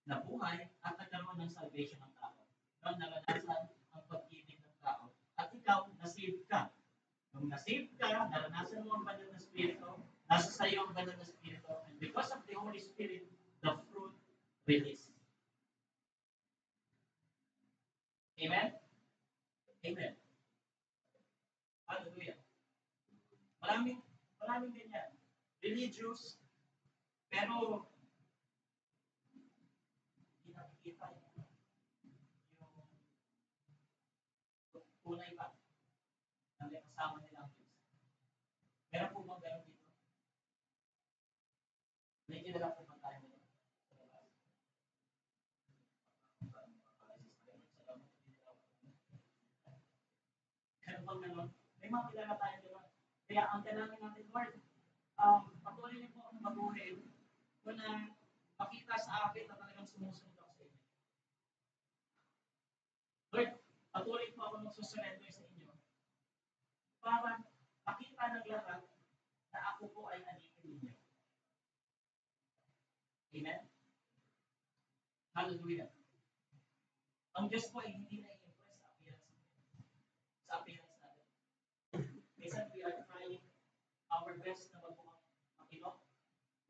nabuhay, at nagkaroon ng salvation ng tao. Nung naranasan ang pag-ibig ng tao. At ikaw, nasave ka. Nung nasave ka, naranasan mo ang banal na Espiritu, nasa sa iyo ang banal na Espiritu, and because of the Holy Spirit, the fruit release. Amen? religious, pero hindi nakikita yung tunay ba na may kasama nilang Diyos. Meron po bang ganun dito? May kilala po ba tayo nito? Meron bang ganun? May mga kilala tayo nito. Kaya ang kailangan natin, Lord, patuloy niyo po akong baguhin kung na makita sa akin na talagang sumusunod ako sa inyo. Lord, patuloy po ako magsusurrender sa inyo para makita ng lahat na ako po ay alipin ninyo. Amen? Hallelujah. Ang Diyos po ay hindi na-impress sa appearance natin. Minsan we are trying our best na magmukhang makino,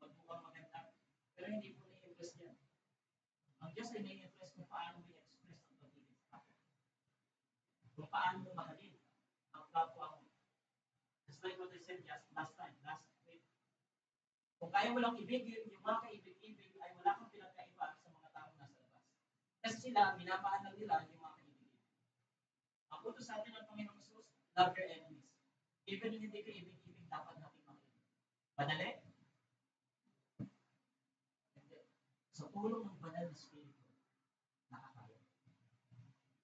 magmukhang maganda, pero hindi po na-impress yan. Ang Diyos ay na-impress kung paano mo i-express ang pagiging sa akin. Kung paano mo mahalin ang kapwa mo. Just like what I said last week. Kung kaya mo lang ibigin, yung mga kaibig-ibig ay wala kang pinagkaiba sa mga taong nasa labas. Kasi sila, minamahal lang nila yung mga kaibig-ibig. Ang utos sa atin ng Panginoong Jesus, love your enemies. Even yung hindi kaibig-ibig, dapat natin makinig. Madali? Hindi. Sa tulong ng banal na spirito, nakakaya.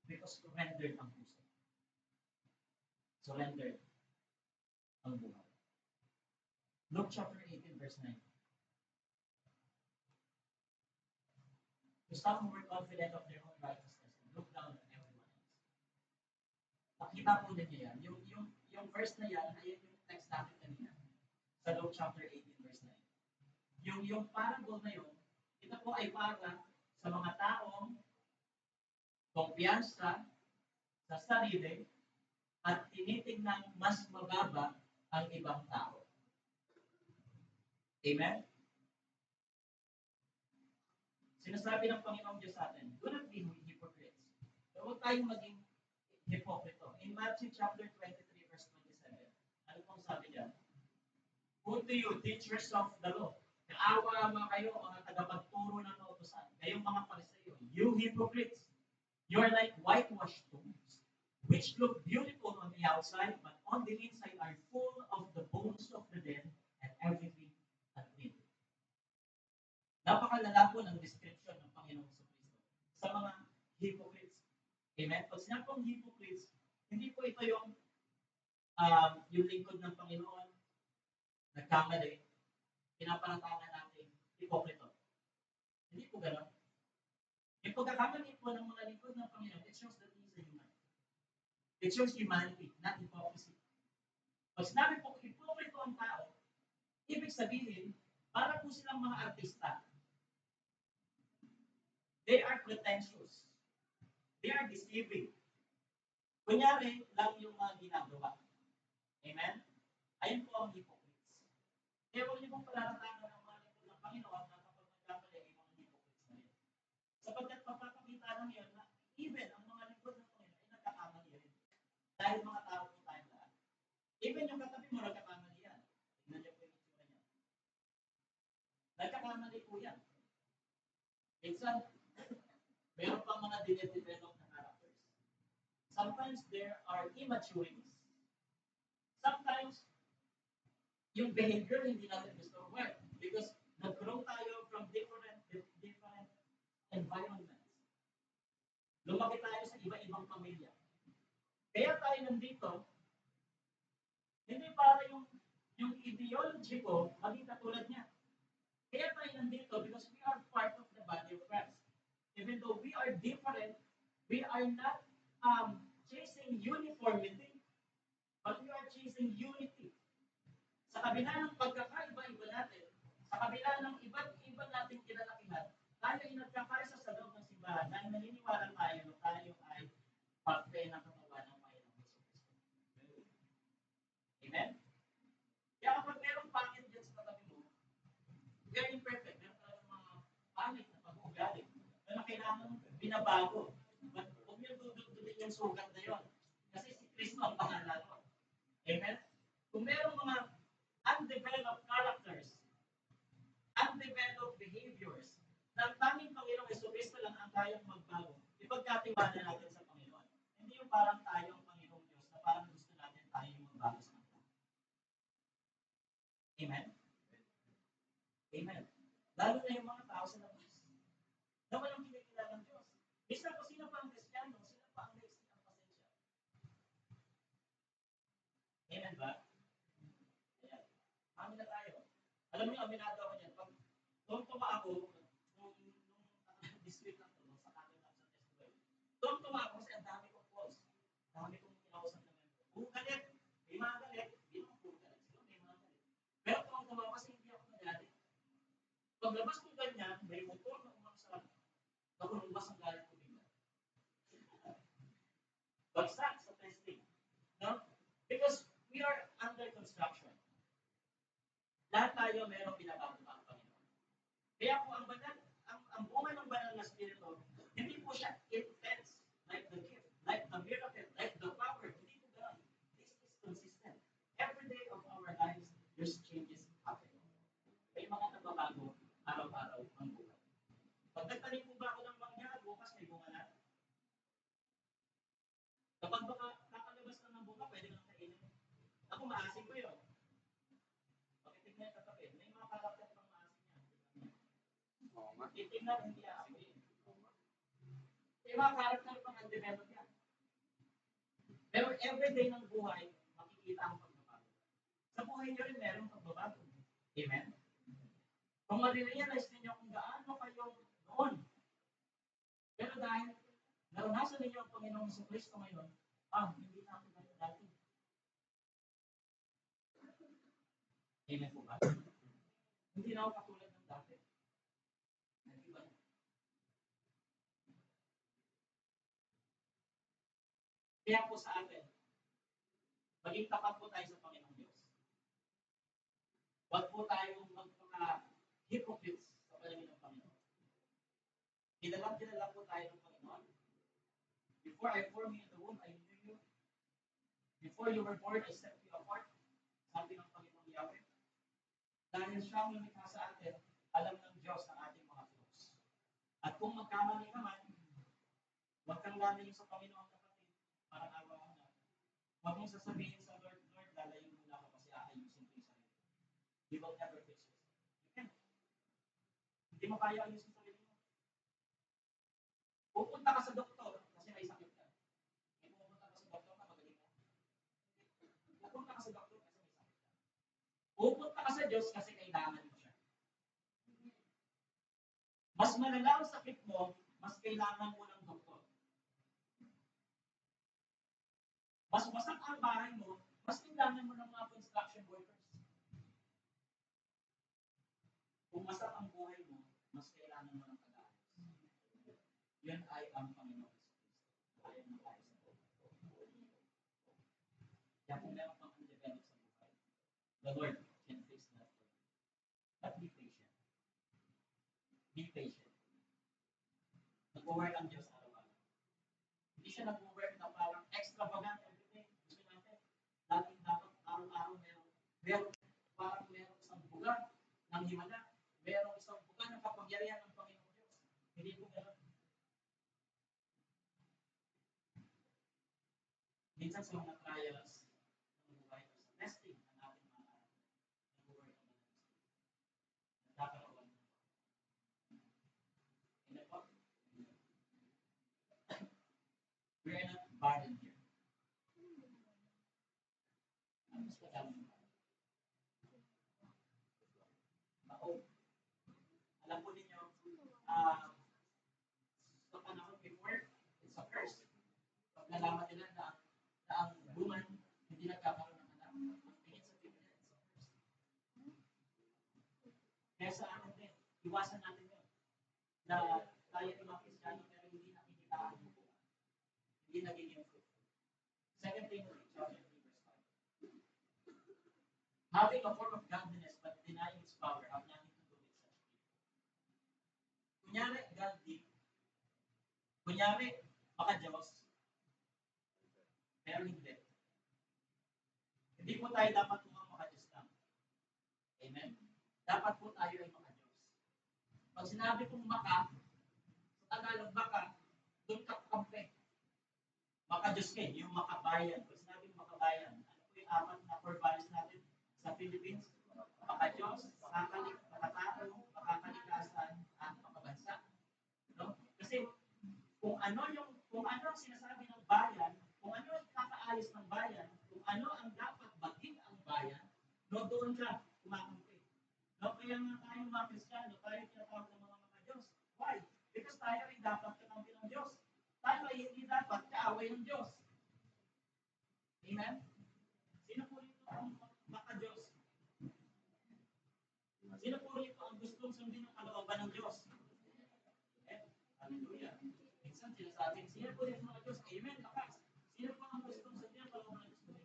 Because surrendered ang puso. Surrendered ang buhay. Luke chapter 18, verse 9. To some who were confident of their own righteousness and look down on everyone else. Nakita po ninyo yan. Yung verse na yan, ay yung text natin kanina. Sa Luke chapter 18, verse 9. Yung parable na yun, ito po ay para sa mga taong kumpiyansa sa sarili at tinitingnan mas mababa ang ibang tao. Amen? Sinasabi ng Panginoong Diyos sa atin, do not be hypocrites. So, huwag tayong maging hipokrito. In Matthew chapter 23, verse 27, ano pong sabi diyan? Who to you, teachers of the law? Naawa mga kayo, mga tagapagturo ng nautusan. Kayong mga Pariseo, you hypocrites, you are like whitewashed tombs, which look beautiful on the outside, but on the inside are full of the bones of the dead and everything unclean. Napakalala po ng description ng Panginoong Kristo sa mga hypocrites. Amen? Pag sinabing hypocrites, hindi po ito yung lingkod ng Panginoon, nagkamali, pinaparantangan natin, hipokrito. Hindi po gano'n. Yung pagkakamali po ng mga lingkod ng Panginoon, it shows that He is a human. It shows humanity, not hypocrisy. Pag sinabi po, hipokrito ang tao, ibig sabihin, para po silang mga artista. They are pretentious. They are deceiving. Kunyari lang yung mga ginagawa. Amen? Ayun po ang hypocrites. Kaya huwag niyo pong palaratangan ng mga lingkod ng Panginoon na kapag nagkamali ay mga hypocrites na rin. Sapagkat papapakita lang yun na even ang mga lingkod ng Panginoon ay nagkakamali rin. Dahil mga tao po tayong lahat. Even yung katabi mo, nagkakamali yan. Tingnan niyo po yung itsura niya. Nagkakamali po yan. Minsan, meron pang mga dinedevelop na characters. Sometimes there are immaturities. Sometimes, yung behavior hindi natin gusto. Why? Because nag-grow tayo from different environments. Lumaki tayo sa iba-ibang pamilya. Kaya tayo nandito, hindi para yung ideology ko maging katulad niya. Kaya tayo nandito because we are part of the body of Christ. Even though we are different, we are not chasing uniformity, but we are chasing unity. Sa kabila ng pagkakaiba-iba natin, sa kabila ng iba't-iba nating kinalakihan, tayo ay nagkakaisa sa loob ng simbahan dahil naniniwala tayo na tayo ay parte ng katawan ng Panginoong Jesucristo. Amen? Kaya kapag merong pangit dyan sa katabi mo, we are imperfect. Meron talagang mga pangit na pag-uugali na kailangan binabago. But huwag niyo dudugtugin yung sugat na yun. Kasi si Kristo ang pangalan ko. Amen? Kung merong mga undeveloped characters viewers, na ang tanging Panginoong Jesucristo lang ang kayang magbago, ipagkatiwala natin sa Panginoon. Hindi yung parang tayo ang Panginoong Diyos na parang gusto natin tayo yung magbago sa Kanya. Amen? Amen. Lalo na yung mga tao sa labas na walang kinikilalang Diyos. Isa kung sino pa ang Kristiyano, sila pa ang next ang pasensya. Amen ba? Ayan. Amin na tayo. Alam niyo, aminado ako niyan. Pag tuwa ako, nung district lang to, sa akin lang sa testimony. Tuwa ako kasi ang dami kong calls. Dami kong kinausap na member. Puro galit. May mga galit. Hindi naman puro galit. Sila may mga galit. Pero tuwa kasi hindi ako nagalit. Paglabas ko ganyan, may motor na umaksa. Nakurumbas ang galit ko bigla. Bagsak sa testing. No? Because we are under construction. Lahat tayo mayroong binabago ang Panginoon. Kaya po ang banal, ang bunga ng banal na spirito, hindi po siya intense like the gift, like the miracle, like the power. Hindi po gano'n. This is consistent. Every day of our lives, there's changes happening. May mga nagbabago araw-araw ang buhay. Pag nagtanim po ba ako ng mangga, bukas may bunga na. Kapag baka kakalabas na ng bunga, pwede nang kainin. Ako maasin ko yun. Tingnan ka tabi. May mga karakter pang maasin yan. Titingnan, hindi aamin. May mga karakter pang undeveloped yan. Pero everyday ng buhay, makikita ang pagbabago. Sa buhay niyo rin merong pagbabago. Amen? Kung marirealize ninyo kung gaano kayo noon. Pero dahil naranasan ninyo ang Panginoong Jesucristo ngayon, hindi na ako ganyan dati. Amen po ba? Hindi na ako katulad ng dati. Nag-iba na. Kaya po sa atin, maging tapat po tayo sa Panginoong Diyos. Huwag po tayong magpaka-hypocrites sa paningin ng Panginoon. Kilala po tayo ng Panginoon. Before I formed you in the womb, I knew you. Before you were born, I set you apart. Sabi ng Panginoong Yahweh. Dahil siyang lumikha sa atin, alam ng Diyos ang ating mga flaws. At kung magkamali ka man, huwag kang lalayo sa Panginoon kapatid, parang awa mo na. Huwag mong sasabihin sa Lord, Lord, lalayo muna ako kasi aayusin ko yung sarili. You will never fix yourself. You can't. Hindi mo kaya ayusin sarili mo. Pupunta ka sa doktor kasi may sakit ka. Hindi pupunta ka sa doktor na magaling ka. Pupunta ka sa doktor kasi may sakit ka. Pupunta ka sa Diyos kasi kailangan mo siya. Mas malala ang sakit mo, mas kailangan mo ng doktor. Mas wasak ang bahay mo, mas kailangan mo ng mga construction workers. Kung wasak ang buhay mo, mas kailangan mo ng pag-aayos. Yan ay ang Panginoon Jesucristo. Ayaw mo tayo sa buhay. Kaya kung meron pang undeveloped sa buhay, the Lord can fix that for you. But be patient. Be patient. Nag-work ang Diyos araw-araw. Hindi siya nag-work na parang extravagant everything. Gusto natin, dating dapat araw-araw meron parang meron isang buga ng himala. Meron isang buga ng kapangyarihan ng Panginoon Diyos. Hindi po gano'n. Minsan sa mga trials ng buhay, sa testing ng ating mga nag-work ang Diyos. Nagkakaroon. Hindi po. We are not barren here. Ano mas pagkakas? Ako, alam po ninyo, sa panahon before, it's a curse. Pag nalaman nila na ang woman hindi nagkakaroon ng anak, ang tingin sa Biblia, it's a curse. Kaya sa akin din, iwasan natin yun. Na tayo yung mga Kristiyano pero hindi nakikita ang buhay. Hindi nagiging fruitful. 2 Timothy chapter 3 verse 5. Having a form of godliness but denying its power have nothing to do with such people. Kunyari, godly. Kunyari, maka-Diyos. Pero hindi. Hindi po tayo dapat maka-Diyos lang. Amen? Dapat po tayo ay maka-Diyos. Pag Pag sinabi kong maka, sa Tagalog baka, doon ka kampe. Maka Diyos kayo, yung makabayan. Pag sinabi kong makabayan, ano po yung apat na core values natin sa Philippines? Maka Diyos, makatao, makakalikasan, at makabansa. No? Kasi kung ano ang sinasabi ng bayan, kung ano ang kakaayos ng bayan, kung ano ang dapat maging ang bayan, no, doon ka kumakampi. No, kaya nga tayo mga Kristiyano, tayo tinatawag ng mga Diyos. Why? Because tayo ay dapat kakampi ng Diyos. Tayo ay hindi dapat kaaway ng Diyos. Amen? Sino po rito ang maka-Diyos? Sino po rito ang gustong sundin ang kalooban ng Diyos? Hallelujah. Minsan sinasabing, sino po rito mga Diyos? Amen, lakas. Sino po ang gustong sundin ang kalooban ng Diyos?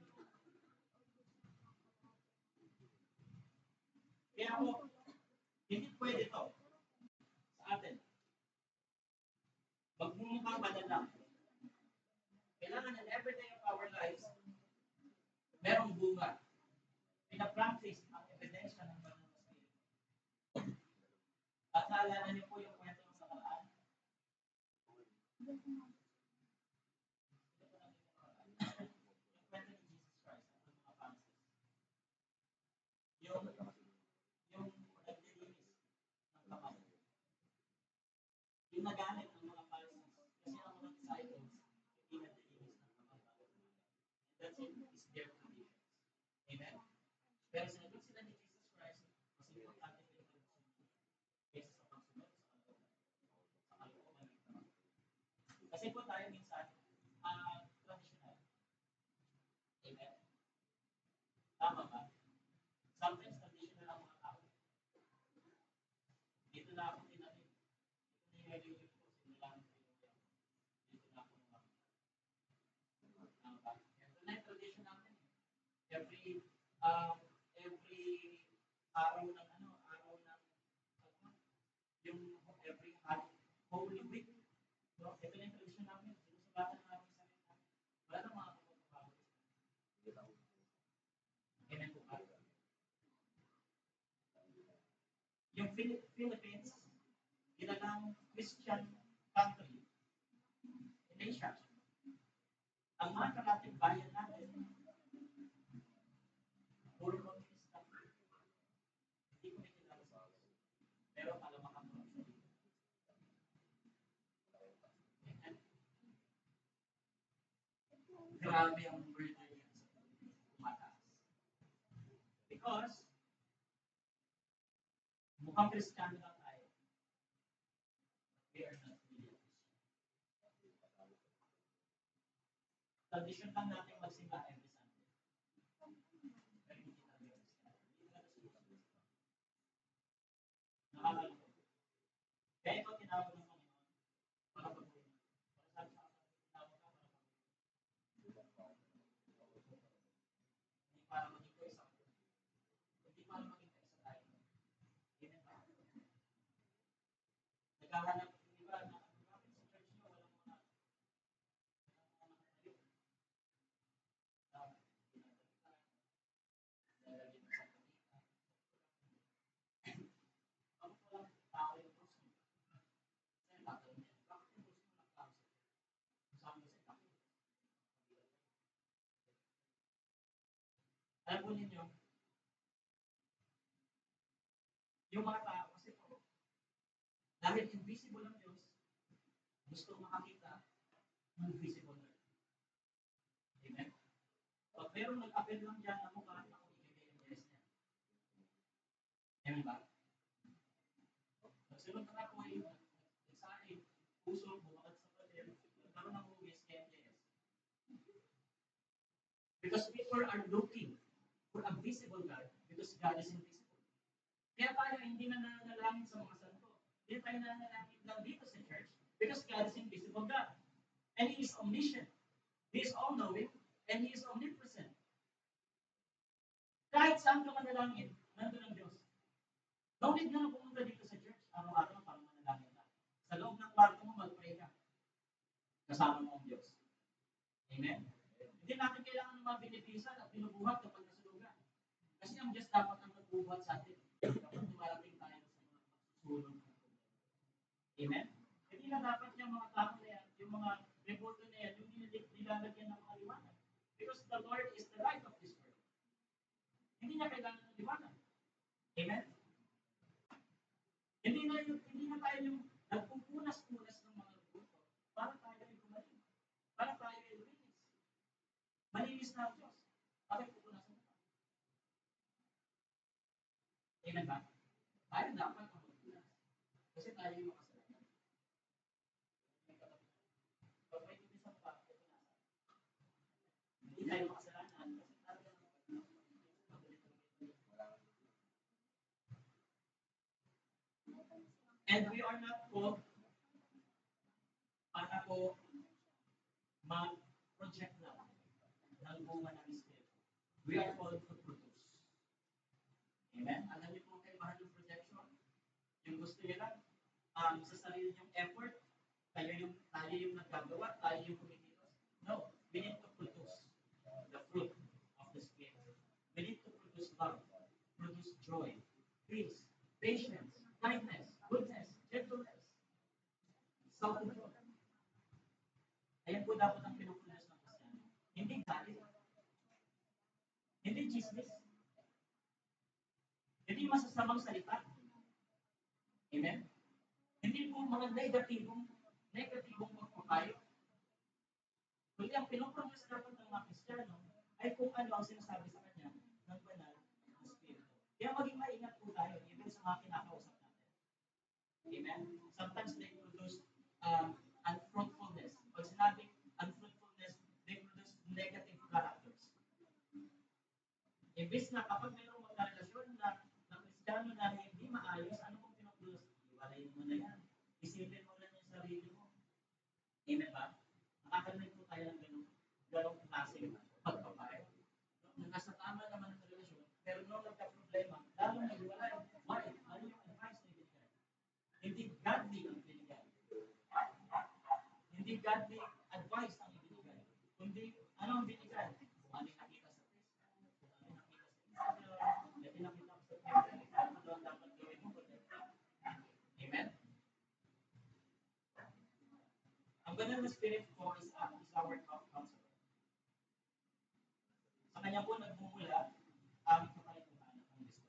Kaya po, hindi pwede ito sa atin. Magmumukhang banal lang. Kailangan in every day of our lives, merong bunga. Pinapractice ang ebidensya ng banal na Espiritu. At naalala niyo po yung kwento ng sakaraan. Yung kwento ni Jesus Christ at ng mga Pharisees. Yung naglilinis ng kamay. Yung nagalit ng mga Pharisees. Kasi ang mga disciples, hindi naglilinis ng kamay. That's it, is their conditions. Amen? Pero sinagot sila ni Jesus Christ, kasi importante ko yung kaysa sa pagsunod sa kalooban ng tao. Kasi po tayo minsan, traditional. Amen? Tama ba? Sometimes traditional ang mga tao. Dito na ako tinanim. Ito na yung religion ko, sinilang ko yung dito na ako naman. Tama ba? Ito na yung tradition natin. Every araw ng yung every Holy Week. No? Ito na yung tradition namin. Sinusubatan namin sa sarili namin. Wala na mga kapag-bago. Amen po ba? Yung Philippines, kilalang Christian country in Asia. Ang mga karating bayan natin, puro komunista. Hindi ko nakilala sa Diyos. Pero palamakan mo sa Diyos. Grabe ang murder niya sa mataas. Because, mukhang Kristiyano lang tayo. We are not really. Tradition lang natin magsimba every Sunday. Pero hindi tayo Kristiyano. Hindi tayo Kristiyano. Nakakalungkot. Kaya ito tinawag ng Panginoon para pagbuhin. Para sabi sa akin, tinawag ka para pagbuhin. Hindi para maging ko isa. Hindi para maging ka isa tayo. Amen ba? Naghahanap, di ba, na bakit sa church nyo walang mga tayo? Lalagyan sa kanita. Ang walang tao yung gusto. Kasi tatanong niya, bakit yung gusto mo nagtao sa church? Sabi mo sa bakit? Alam po ninyo, yung mga tao kasi po, dahil invisible ang Diyos, gusto makakita ng visible na. Amen? Pag merong nag-apel lang dyan, ako ka, ako ibigay yung yes niya. Amen ba? Nagsunod na ako ay nagsain, puso, bumakad sa pader, nagkaroon ng hugis, kaya yes. Because people are looking for a visible God, because God is invisible. Kaya tayo hindi na nanalangin sa mga santo. Hindi tayo nanalangin lang dito sa church because God is invisible God. And He is omniscient. He is all-knowing and He is omnipresent. Kahit saan ka manalangin, nandun ang Diyos. No need na pumunta dito sa church, araw-araw para manalangin ka. Sa loob ng kwarto mo, mag-pray ka. Kasama mo ang Diyos. Amen? Hindi natin kailangan ng mga binipisan at binubuhat kapag nasulugan. Kasi ang Diyos dapat ang nagbubuhat sa atin. Kapag dumarating tayo sa mga pagsusulong. Amen? Hindi na dapat yung mga tao na yan, yung mga revolto na yan, yung nilalagyan ng mga liwanag. Because the Lord is the light of this world. Hindi niya kailangan ng liwanag. Amen? Hindi na tayo yung nagpupunas-punas ng mga revolto para tayo ay gumaling. Para tayo ay luminis. Malinis na ang Diyos. Bakit pupunasan mo? Amen ba? Tayo dapat ang magpunas. Kasi tayo yung makasalanan. Pag may tubig sa mukha, pupunasan. Hindi tayo makasalanan. Kasi talaga and we are not called para po mag-project lang ng bunga ng Espiritu. We are called to produce. Amen? Alam niyo po kayo mahal ng projection? Yung gusto niyo lang, sa sarili niyong effort, tayo yung nagagawa, tayo yung kumikilos. No, we need to produce the fruit of the Spirit. We need to produce love, produce joy, peace, patience, kindness, goodness, gentleness, self-control. Ayan po dapat ang pinupunas ng Kristyano. Hindi galit. Hindi chismis. Hindi masasamang salita. Amen? Hindi po mga negatibong magpapayo. Kundi ang pinupunas dapat ng mga Kristiyano ay kung ano ang sinasabi sa kanya ng banal na Espiritu. Kaya maging maingat po tayo even sa mga kinakausap natin. Amen? Sometimes they produce unfruitfulness. Pag sinabing unfruitfulness, they produce negative characters. Imbis na kapag mayroong magkarelasyon na Kristiyano na hindi maayos, ano pong pinupunas? Iwalayin mo na yan. Isipin mo lang yung sarili mo. Amen ba? Nakakarinig po tayo ng ganong klaseng pagpapayo. No? Nasa tama naman ang relasyon, pero nung nagka-problema, lalong nagwalay. Why? Ano yung advice na ibigay? Hindi godly ang binigay. Hindi godly advice ang ibigay. Kundi, ano ang binigay? Kung ano yung nakita sa Facebook, kung ano yung nakita sa Instagram, may pinakita ko sa Twitter, ano daw ang dapat gawin mo? Amen? Ang banal na spirit po is our top counselor. Sa kanya po nagmumula ang kapaliguan ng Kristo.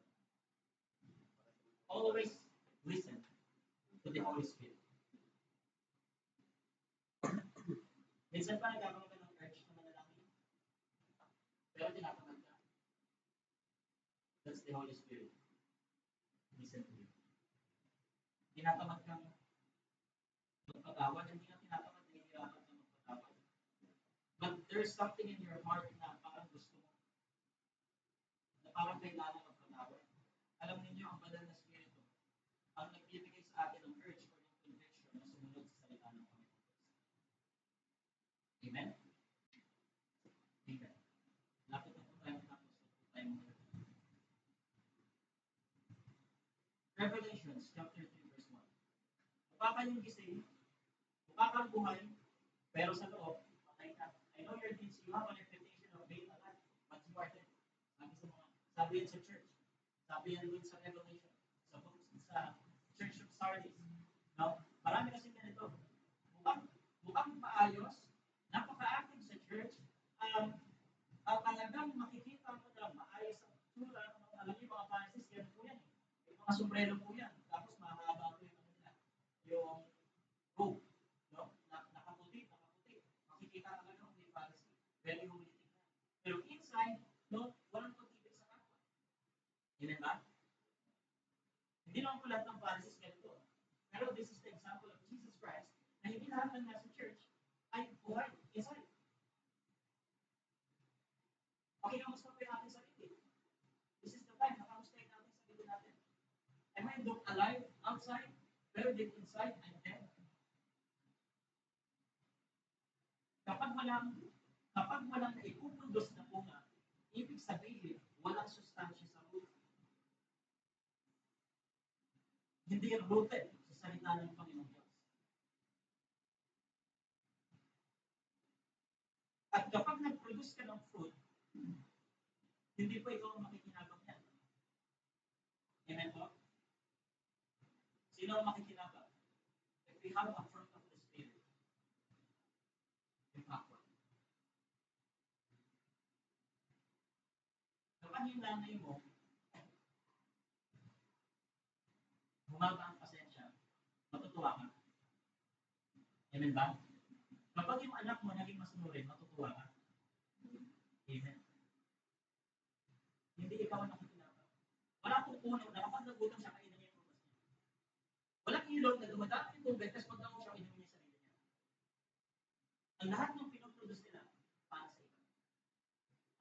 Always listen to the Holy Spirit. Minsan pa nagkakaroon ka ng urge na manalangin. Pero tinatamad ka. That's the Holy Spirit. Listen to Him. Tinatamad kang magpatawad, hindi ka tinatamad, nahihirapan kang magpatawad. But there's something in your heart na parang gusto mo. Na parang kailangan magpatawad. Alam niyo ang banal na Espiritu, ang nagbibigay sa atin ng urge or ng conviction na sumunod sa salita ng Panginoon. Amen? Amen. Lapit na po tayo tapos na po tayo muna. Revelations chapter 3 verse 1. Mukha kayong gising, mukha kang buhay, pero sa loob, patay ka. I know your deeds, you have an reputation of being alive, but you are dead. Sabi yan sa church. Sabi yan dun sa Revelation. Sa Church of Sardis. No? Marami kasi ganito. Mukhang maayos, napaka-active sa church, talagang makikita mo na maayos ang tsura, alam niyo mga Pharisees, yan po yan. Yung mga sombrero po yan. Tapos mahaba po yung yung robe. No? Nakaputi. Makikita ka lang ng Pharisee. Very holy tingnan. Pero inside, no, walang pag-ibig sa kapwa. Amen ba? Hindi naman po lahat ng Pharisees ganito. Pero this is the example of Jesus Christ na hindi lahat ng nasa church ay buhay inside. Okay, kamusta po yung ating sarili? This is the time na kamusta yung ating sarili natin. Am I look alive outside, pero deep inside, I'm dead? Kapag walang naipupundos na bunga, ibig sabihin, walang sustansya sa buhay. Hindi rooted sa salita ng Panginoon Diyos. At kapag nag-produce ka ng fruit, hindi po ikaw ang makikinabang yan. Amen po? Sino ang makikinabang? we have a fruit of the Spirit. Yung backward. Kapag yung nanay mo, bumaba ang pasensya, matutuwa ka. Amen ba? Kapag yung anak mo naging masunurin, matutuwa ka. Amen. Hindi ikaw ang nakikinabang. Wala pong puno na kapag nagutom siya, kainin niya yung prutas niya. Walang ilog na dumadaan yung tubig, tapos pag nakuha siya, inumin niya sarili niya. Ang lahat ng pinoproduce nila, para sa iba.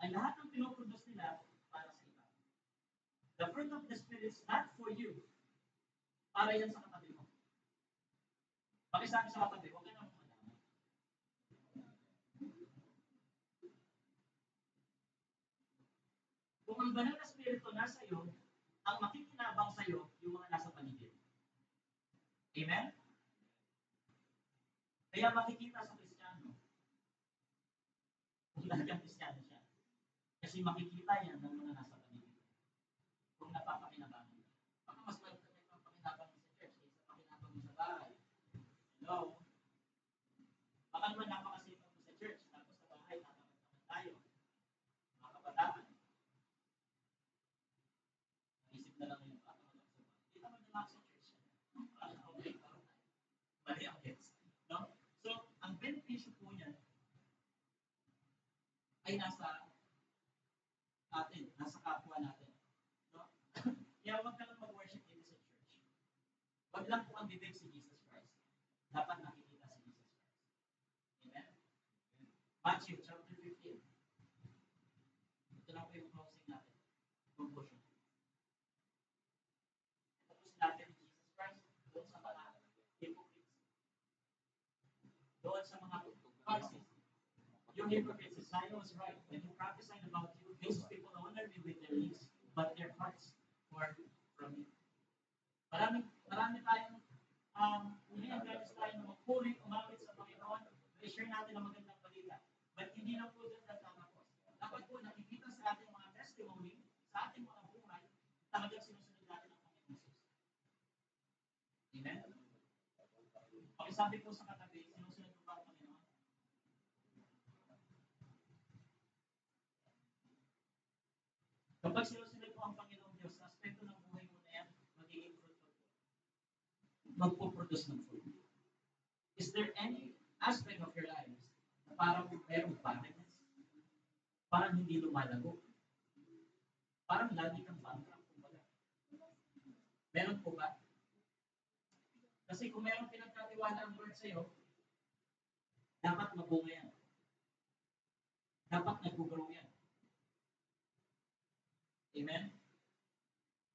Ang lahat ng pinoproduce nila, para sa iba. The fruit of the Spirit is not for you. Para yan sa katabi mo. Pakisabi sa katabi, huwag ka na madama. Kung ang banal na Espiritu nasa iyo, ang makikinabang sa iyo, yung mga nasa paligid. Amen? Kaya makikita sa Kristiyano, kung talagang Kristiyano siya. Kasi makikita yan ng mga nasa paligid. Kung napapakinabangan niya. Baka mas pakinabang mo sa church kaysa pakinabang mo sa bahay. Hello? Baka naman napakasipag mo sa church, tapos sa bahay, tatapat naman tayo. Mga kabataan. Naisip na lang yung tatapat sa bahay. Hindi naman naman sa church. Okay, parang mali ang gets. No? So, ang benepisyo po niyan ay nasa atin, nasa kapwa natin. No? Kaya huwag ka lang mag-worship dito sa church. Huwag lang po ang bibig si Jesus Christ. Dapat nakikita si Jesus Christ. Amen? Matthew chapter 15. Ito lang po yung closing natin. Conclusion. Tapos natin si Jesus Christ doon sa mga hypocrites. Doon sa mga Pharisees. Yung hypocrites, Isaiah was right. When he prophesied about you, these people honor me with their lips, but their hearts were from me. Marami tayong nag-encourage tayo na magpuri, umawit sa Panginoon, i-share natin ang magandang balita. But hindi lang po dyan tatapos. Dapat po nakikita sa ating mga testimony, sa ating mga buhay, talagang sinusunod natin ang Panginoon Jesus. Amen? Pakisabi po sa katabi, sinusunod ko pa ang Panginoon. Kapag sinusunod mo ang Panginoon Diyos, sa aspekto ng buhay mo na yan, magiging fruitful po. Magpuproduce ng fruit. Is there any aspect of your lives na parang merong barrenness? Parang hindi lumalago? Parang lagi kang bankrupt, kumbaga. Meron po ba? Kasi kung merong pinagkatiwala ang Lord sa'yo, dapat mabunga yan. Dapat nag-grow yan. Amen?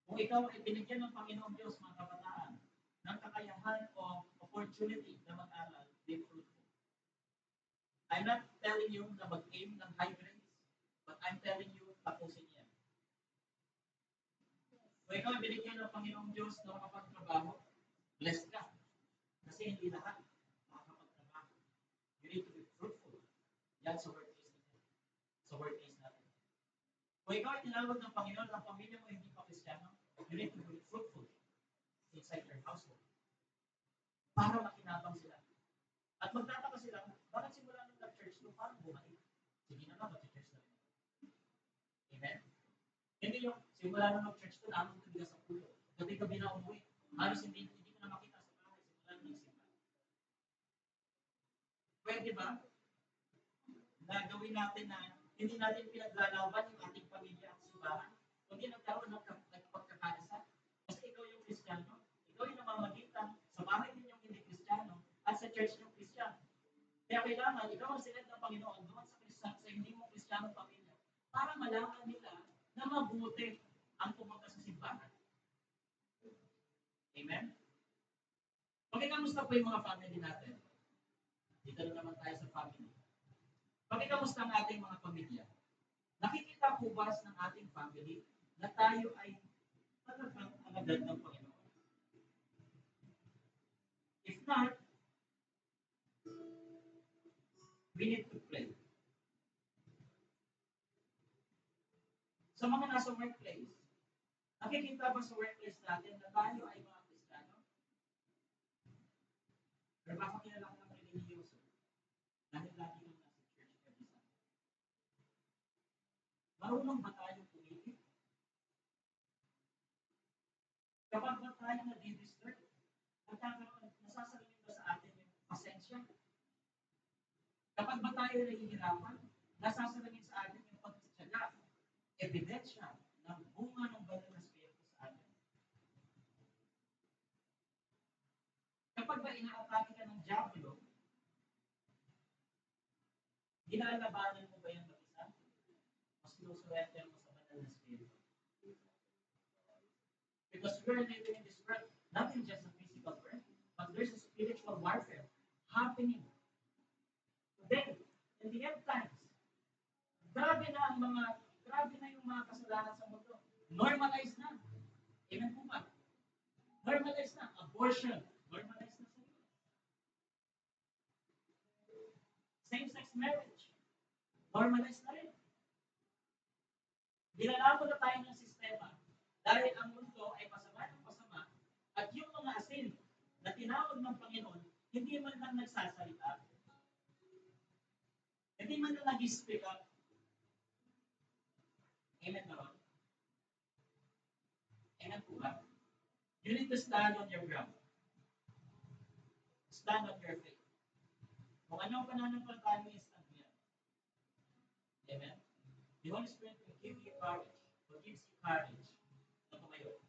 Kung ikaw ay binigyan ng Panginoon Diyos, mga kabataan, ng kakayahan o opportunity na mag-aral, be fruitful. I'm not telling you na mag-aim ng high grades, but I'm telling you, tapusin yan. Kung ikaw ay binigyan ng Panginoon Diyos na makapagtrabaho, blessed ka. Kasi hindi lahat makakapagtrabaho. You need to be fruitful. Yan sa workplace natin. Sa workplace natin. Kung ikaw ay tinawag ng Panginoon, ang pamilya mo hindi pa Kristiyano, you need to be fruitful inside your household. Para makinabang sila. At magtataka sila, bakit simula nung nag-church nung parang bumalik? Sige na lang, mag-church na rin. Amen? Hindi yung simula nung nag-church to, naamang tubigas sa pulo. Gabi-gabi na umuwi. Halos hindi ko na makita sa bahay. Simula nung nagsimba. Pwede ba? Nagawin natin na hindi natin pinaglalaban yung ating pamilya at simbahan, kundi nagkaroon ng pagkakaisa. Kasi ikaw yung Kristiyano, ikaw yung namamagitan sa bahay ninyong hindi Kristiyano at sa church yung Kristiyano. Kaya kailangan, ikaw ang silid ng Panginoon doon sa hindi mo Kristiyano pamilya para malaman nila na mabuti ang pumunta sa simbahan. Amen? Okay, kamusta po yung mga family natin? Dito na naman tayo sa family. Bakit kamusta ang ating mga pamilya? Nakikita po ba ng ating family na tayo ay talagang alagad ng Panginoon? If not, we need to pray. Sa mga nasa workplace, nakikita ba sa workplace natin na tayo ay mga Kristiyano? Pero baka kilala ko ng religyoso dahil lagi kang nasa church every Sunday. Marunong ba tayong pumili? Kapag ba tayo na-disturb, nasasalamin ba sa atin yung pasensya? Kapag ba tayo nahihirapan, nasasalamin sa atin yung pagtsatsaga, ebidensya ng bunga ng banal na Espiritu sa atin. Kapag ba inaatake ka ng Diablo, ginalabanan mo ba yan mag-isa? O sinusurrender mo sa banal na Espiritu? Because we're living in this world, not in just a physical world, but there's a spiritual warfare happening today, in the end times. Grabe na yung mga kasalanan sa mundo. Normalized na. Amen po ba? Normalized na. Abortion. Normalized na sa mundo. Same-sex marriage. Normalized na rin. Dinalabo na tayo ng sistema dahil ang mundo ay pasama ng pasama at yung mga asin na tinawag ng Panginoon, hindi man lang nagsasalita. Hindi man lang nag-speak up. Amen ba? Amen po ba? You need to stand on your ground. Stand on your faith. Kung anong pananampalataya mo, stand mo yan. Amen? The Holy Spirit will give you courage. Will gives you courage na tumayo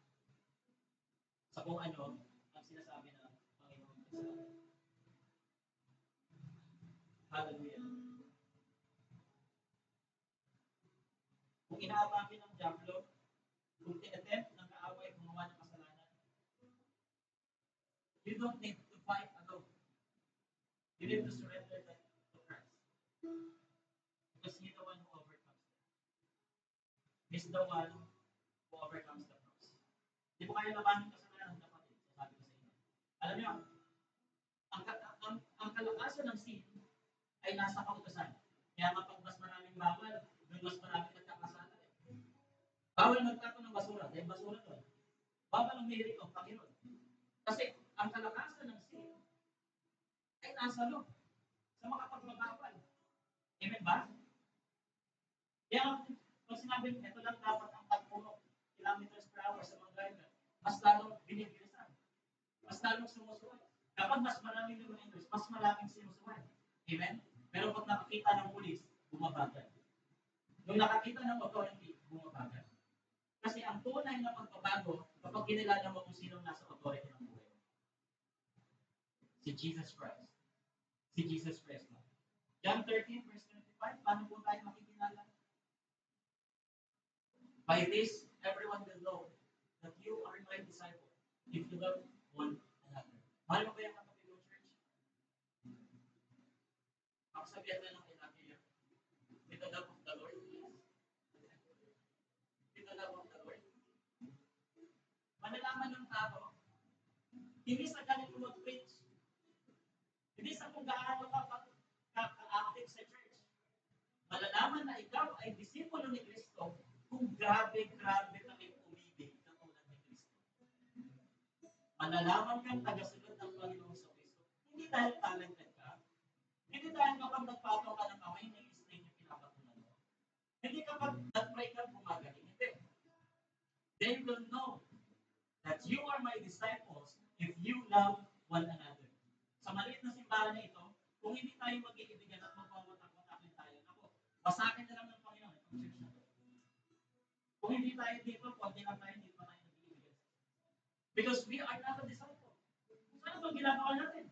sa kung ano ang sinasabi ng Panginoon sa atin. Hallelujah. Kung inaatake ng Diablo, kung tinattempt ng kaaway gumawa ng kasalanan, you don't need to fight alone. You need to surrender that to Christ. Because He's the one who overcomes them. He's the one who overcomes the cross. Di mo kaya labanan kasalanan, kapatid. Sabi ko sa inyo. Alam niyo, ang kalakasan ng sin ay nasa kautosan. Kaya kapag mas maraming bawal, mas maraming nagkakasala. Bawal magtapon ng basura, dahil basura doon. Bawal ang mihilig ang Panginoon. Kasi ang kalakasan ng sin ay nasa loob sa mga pagbabawal. Amen ba? Kaya kung sinabi, ito lang dapat ang 10 kilometers per hour sa mga driver, mas lalong binibilisan. Mas lalong sumusuway. Kapag mas maraming luminators, mas maraming sinusuway. Amen? Pero pag nakakita ng pulis, bumabagal. Nung nakakita ng authority, bumabagal. Kasi ang tunay na pagbabago, kapag kinilala mo kung sino nasa authority ng buhay mo. Si Jesus Christ. Si Jesus Christ. John 13, verse 25, paano po tayo makikilala? By this, everyone will know that you are my disciple if you love one another. Mahal mo ba yung kapatid mo, church? Ako sabihan na lang kay Lucky yan. With the love of the Lord, please. With the love of the Lord. Malalaman ng tao, hindi sa ganito mag-preach. Hindi sa kung gaano ka-active sa church. Malalaman na ikaw ay disipulo ni Kristo kung grabe ka rin umibig katulad ni Kristo. Malalaman kang tagasunod ng Panginoon sa Kristo. Hindi dahil talented ka. Hindi dahil kapag nagpataw ka ng kamay, na-explain yung pinapatunan mo. Hindi kapag nag-pray ka, gumagaling. Hindi. They will know that you are my disciples if you love one another. Sa maliit na simbahan na ito, kung hindi tayo mag-iibigan at magpawatak-watakin tayo, ako, basakin na lang ng Panginoon itong church na ito. Kung hindi tayo dito, konti lang tayo, hindi pa tayo nag-iibigan. Because we are not a disciple. Saan itong ginagawa natin?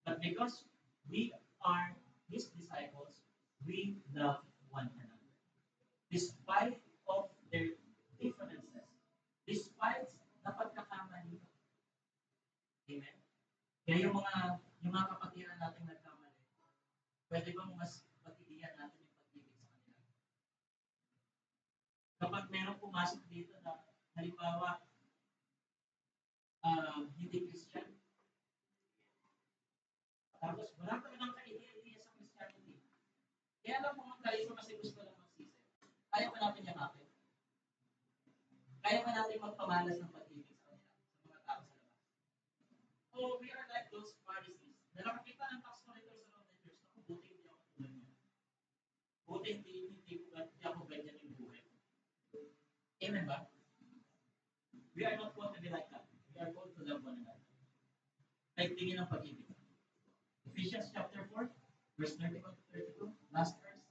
But because we are His disciples, we love one another. Despite of their differences, despite na pagkakamali. Amen? Kaya yung mga kapatiran natin nagkamali, pwede bang mas pagtitiyan natin yung pag-ibig sa kanila? Kapag merong pumasok dito na, halimbawa, hindi Christian, tapos wala ka lang ka-idea sa Christianity. Kaya lang pumunta ito kasi gusto lang magsisi. Kaya pa natin yakapin. Kaya pa natin magpamalas ng pag-ibig sa kanila, sa mga tao sa labas. So, we Na nakakita ng tax collector sa loob ng church, ako, buti hindi ako tulad niya. Buti hindi ako ganyan yung buhay. Amen ba? We are not called to be like that. We are called to love one another. Like tingin ng pag-ibig. Ephesians chapter 4, verse 31 to 32, last verse.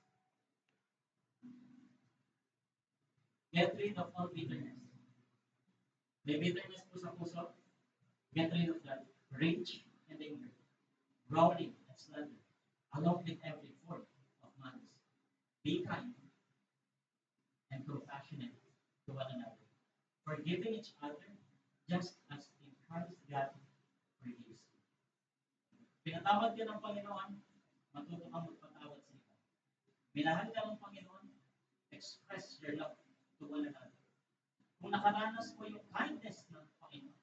Get rid of all bitterness. May bitterness po sa puso. Get rid of that. Rage and anger. Growling and slander. Along with every form of malice. Be kind and compassionate to one another. Forgiving each other just as in Christ God forgives you. Pinatawad ka ng Panginoon, matuto kang magpatawad sa iba. Minahal ka ng Panginoon, express your love to one another. Kung nakaranas mo yung kindness ng Panginoon,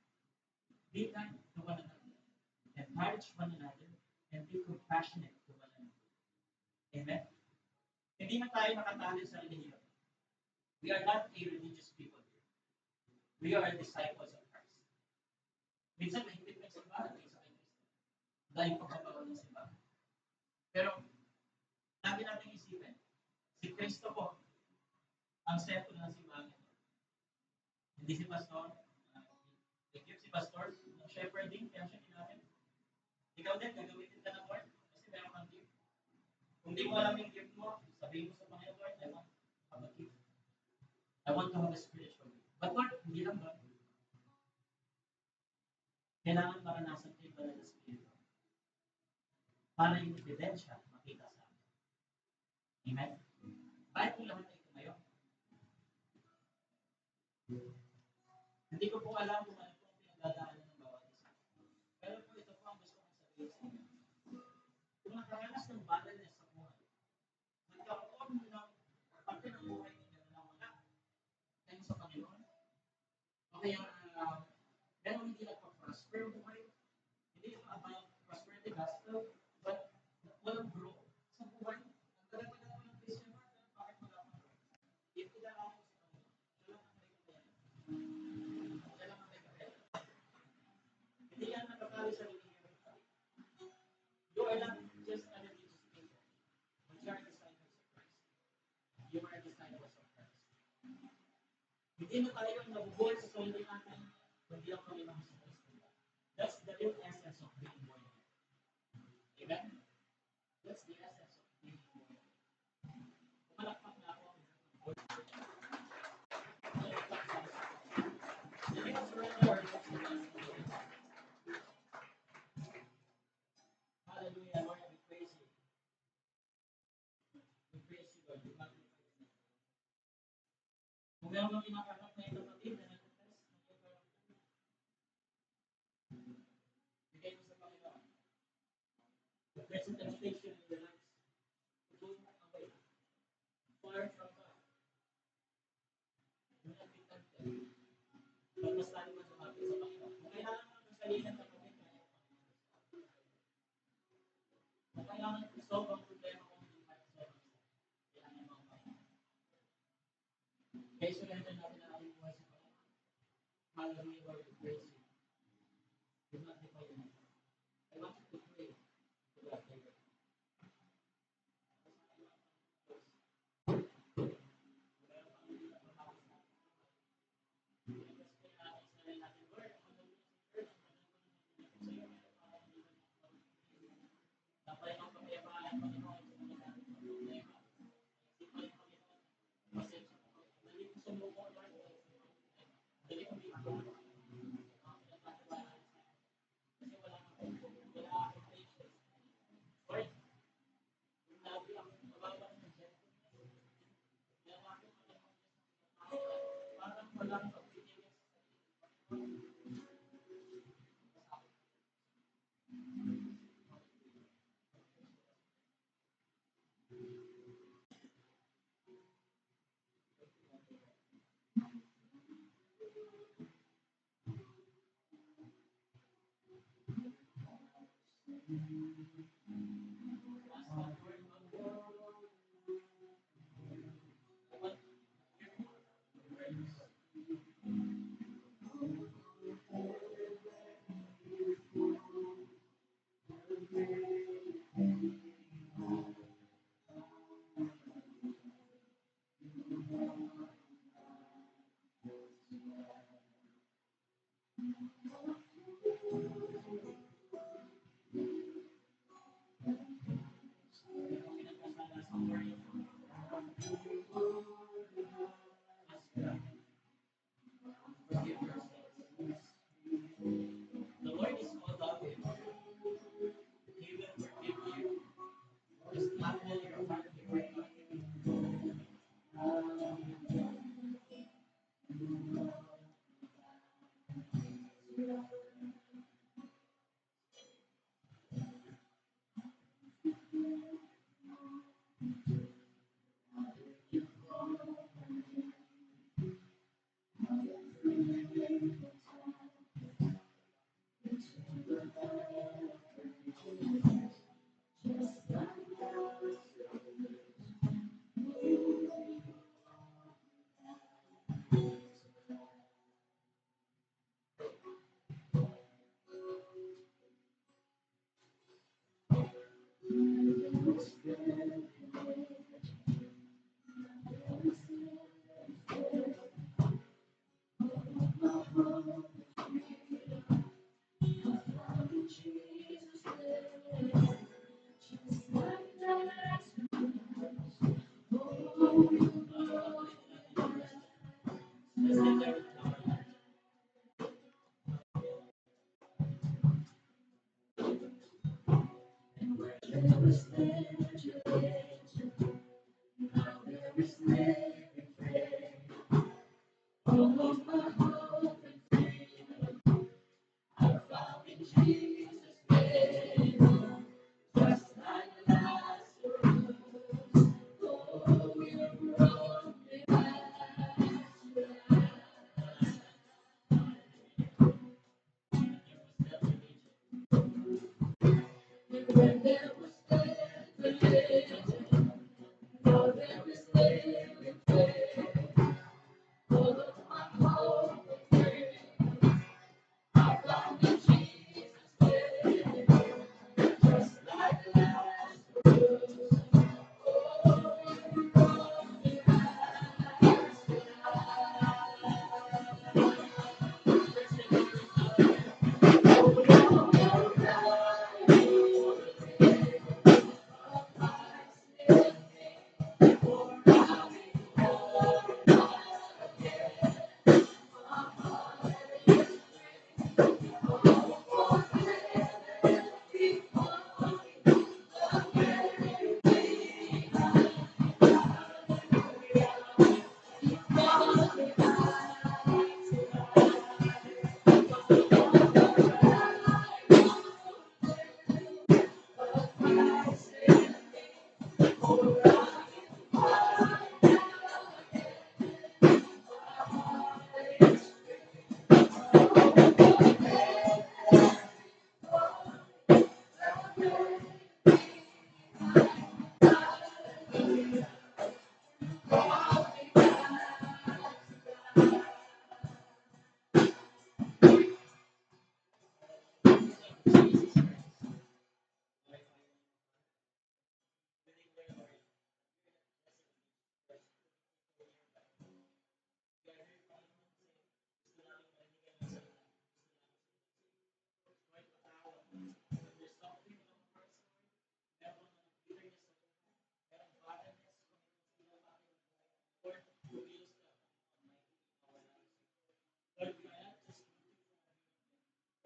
be kind to one another. Encourage one another and be compassionate to one another. Amen? Hindi na tayo nakatali sa relihiyon. We are not a religious people here. We are disciples of Christ. Minsan mahigpit may simbahan, may isa kay Kristo. Dahil pagkabawal ng simbahan. Pero, lagi natin isipin, si Kristo po, ang sentro ng simbahan ito. Hindi si Pastor, nag-give si Pastor ng shepherding, kaya siya ginamit. Ikaw din, gagamitin ka ng Lord, kasi meron kang gift. Kung di mo alam yung gift mo, sabihin mo sa Panginoon, Lord, I want to have a gift. I want to have a spiritual gift. But Lord, hindi lang ba? Kailangan maranasan ko yung banal na spirito. Para yung ebidensya makita sa amin. Amen? Kahit kung lahat ay tumayo. Hindi ko po alam kung ano po ang pinagdadaanan ng bawat isa. Pero po ito po ang gusto kong sabihin sa inyo. Kung nakaranas ng banalness sa buhay, nagkaroon ng parte ng buhay ninyo na wala kayo sa Panginoon, o kaya pero hindi nagpa-prosper ang buhay, hindi ito about prosperity gospel, but walang growth sa buhay. Ang tagal-tagal mo ng Christian work, bakit wala kang growth? If ilalaki mo sa Panginoon, wala kang may kapel. Hindi yan nakakali sa religion. You are not just a religious people, but you are disciples of Christ. You are disciples of Christ. Hindi na tayo nabubuhay sa sarili natin, kundi ang Panginoon sa Kristo. That's the real essence of being born again. Amen? That's the essence of being born again. Pumalakpak na ako. Hallelujah, Lord, we praise you. We praise you, Lord. We magnify your name. Kung meron kang kinakakat na ito kapatid na nag-test, bigay mo sa Panginoon. The present temptation in your lives, to go away, far from God. Do not be tempted. But mas lalo mo lumapit sa Panginoon. Kung kailangan mo ng salinan ng kapatid, kaya kung kailangan solve ang problema kung hindi pa solve, kailangan mo ang Panginoon. Kaya surrender natin ang ating buhay sa Panginoon. Hallelujah, Lord, we praise you. We magnify your name. I want you to pray to God later. Tapay ang kapayapaan, Panginoon, sa mga natin ng problema. Sipay, Panginoon, pasensya po. Dali mo sa muko, Lord. Dali mo dito. Kasi wala akong patience. Lord, lagi ang mababang ng gentleness. Yan ako, parang walang pagbibigay sa sarili.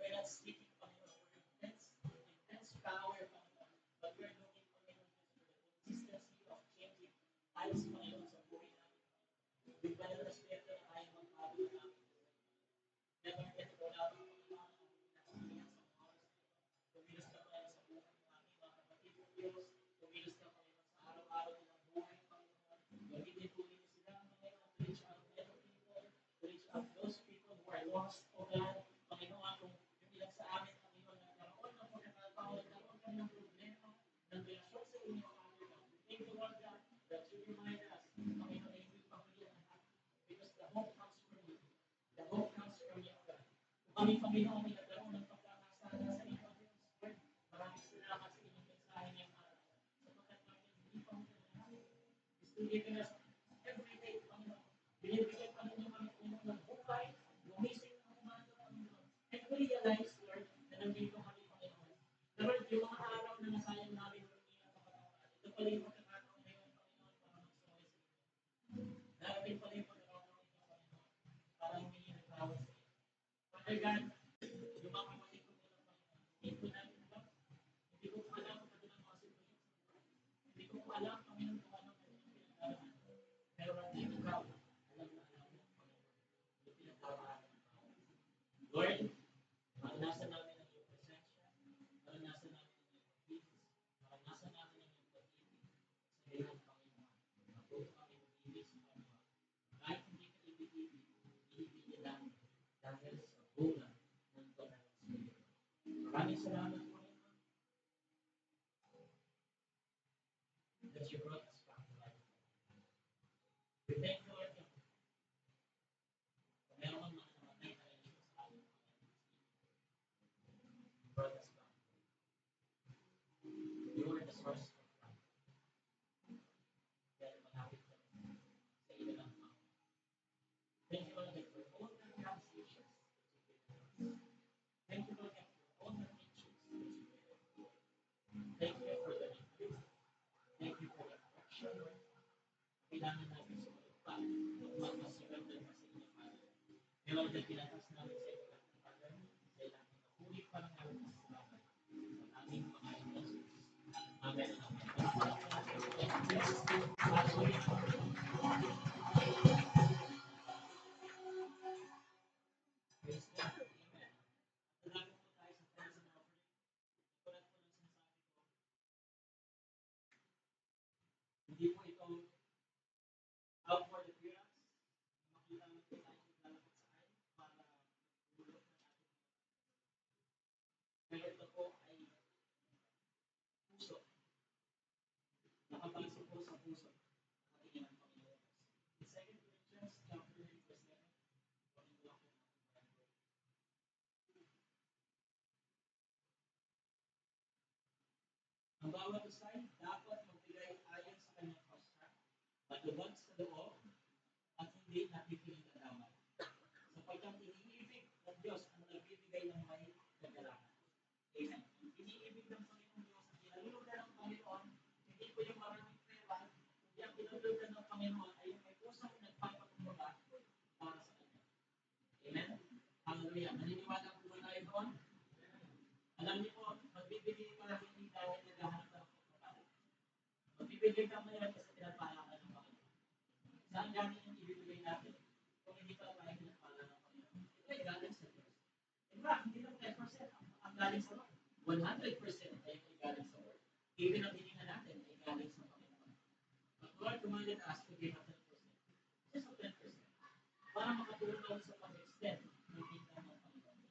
We're not seeking Panginoon for intense power, Panginoon, but we're looking, Panginoon, for the consistency of changing lives, Panginoon, sa buhay namin. With banal na spirito na tayo magbago na namin. Never get to wala pa, Panginoon, ang pinagsilihan sa mga oras. Kumilos ka, Panginoon, sa buhay ng aming mga kapatid ng Diyos. Kumilos ka, Panginoon, sa araw-araw nilang buhay, Panginoon. Gamitin po ninyo sila, Panginoon, to reach out to other people, to reach out to those people who are lost, O God. Panginoon, kung yung ilang sa amin, Panginoon, nagkaroon ng pagkakataon, nagkaroon kami ng problema, ng relasyon sa inyo, Father God. We thank you, Lord God, that you remind us, Panginoon, na hindi pamilya ang lahat. Because the hope comes from you. The hope comes from you, God. Kung kami, Panginoon, ay nagkaroon ng pagkakasala sa inyo, Lord, maraming salamat sa inyong mensahe ngayong araw. Sapagkat, Panginoon, hindi pamilya ang lahat. Is to giving us every day, Panginoon. Binibigyan pa ninyo kami, Panginoon, ng buhay, gumising ng umaga, Panginoon. And we realize, Lord, na nandito kami, Panginoon. Lord, yung mga araw na nasayang namin, ito pala yung pagkakataon ngayon, Panginoon, para magsuway sa inyo. Darating pala yung pagkakataon ito, Panginoon, para humingi ng tawad sa inyo. Father God, yung mga kapatid ko nila, Panginoon, hindi ko namin alam. Hindi ko alam kung ano ang mga sitwasyon sa buhay. Hindi ko alam, Panginoon, kung ano ang kanilang pinagdadaanan. Pero hindi ikaw, alam na alam mo, Panginoon, yung pinagdadaanan ng tao. Lord, maranasan namin ang iyong presensya, maranasan namin ang iyong peace, maranasan namin ang iyong pag-ibig sa iyong Panginoon. Matuto kami mag-ibig sa Panginoon. Kahit hindi ka ibig-ibig, ibigin namin dahil sa bunga ng banal na Espiritu. Maraming salamat, Panginoon, that you brought us back to life. We thank you, Lord God. Kung meron kang mga namatay na relasyon sa amin, kailangan natin sumunod pa. Magmasigan din sa inyong Father. Kaya Lord, dahil pinatas namin sa inyo, Father, kailangan na huli pa lang namin sa salamat sa aming Panginoon Jesus. Amen. Praise God. Amen. Salamat po tayo sa praise and offering. Tulad po ng sinasabi ko, hindi po ito outward appearance. Makita natin tayo naglalakad sa aisle para tulog na natin. Pero ito po ay puso. Nakabase po sa puso. Nakatingin ang Panginoon. In 2 Corinthians chapter 8, verse 11, kunin ko lang po natin. Ang bawat usay dapat magbigay ayon sa kanyang kausa, matubag sa loob, at hindi napipiling kadamay. Sapagkat iniibig ng Diyos ang nagbibigay ng may kagalakan. Amen. Iniibig ng Panginoon Diyos ang kinalulugan ng Panginoon, hindi po yung maraming pera, kundi ang kinalulugan ng Panginoon ay yung may pusong nagpapakumbaba para sa Kanya. Amen. Hallelujah. Naniniwala po ba tayo doon? Alam niyo po, magbibigay ka hindi dahil naghahanap ka ng pagpapala. Magbibigay ka ngayon kasi pinapala ka ng Panginoon. Saan galing yung ibibigay natin? Kung hindi pa tayo pinapala ng Panginoon. Ito ay galing sa Diyos. In fact, hindi lang 10% ang galing sa Lord. 100% ay galing sa Lord. Even ang hininga natin ay galing sa Panginoon. But Lord commanded us to give up 10%. Just a 10%. Para makatulong sa pag-extend ng kingdom ng Panginoon.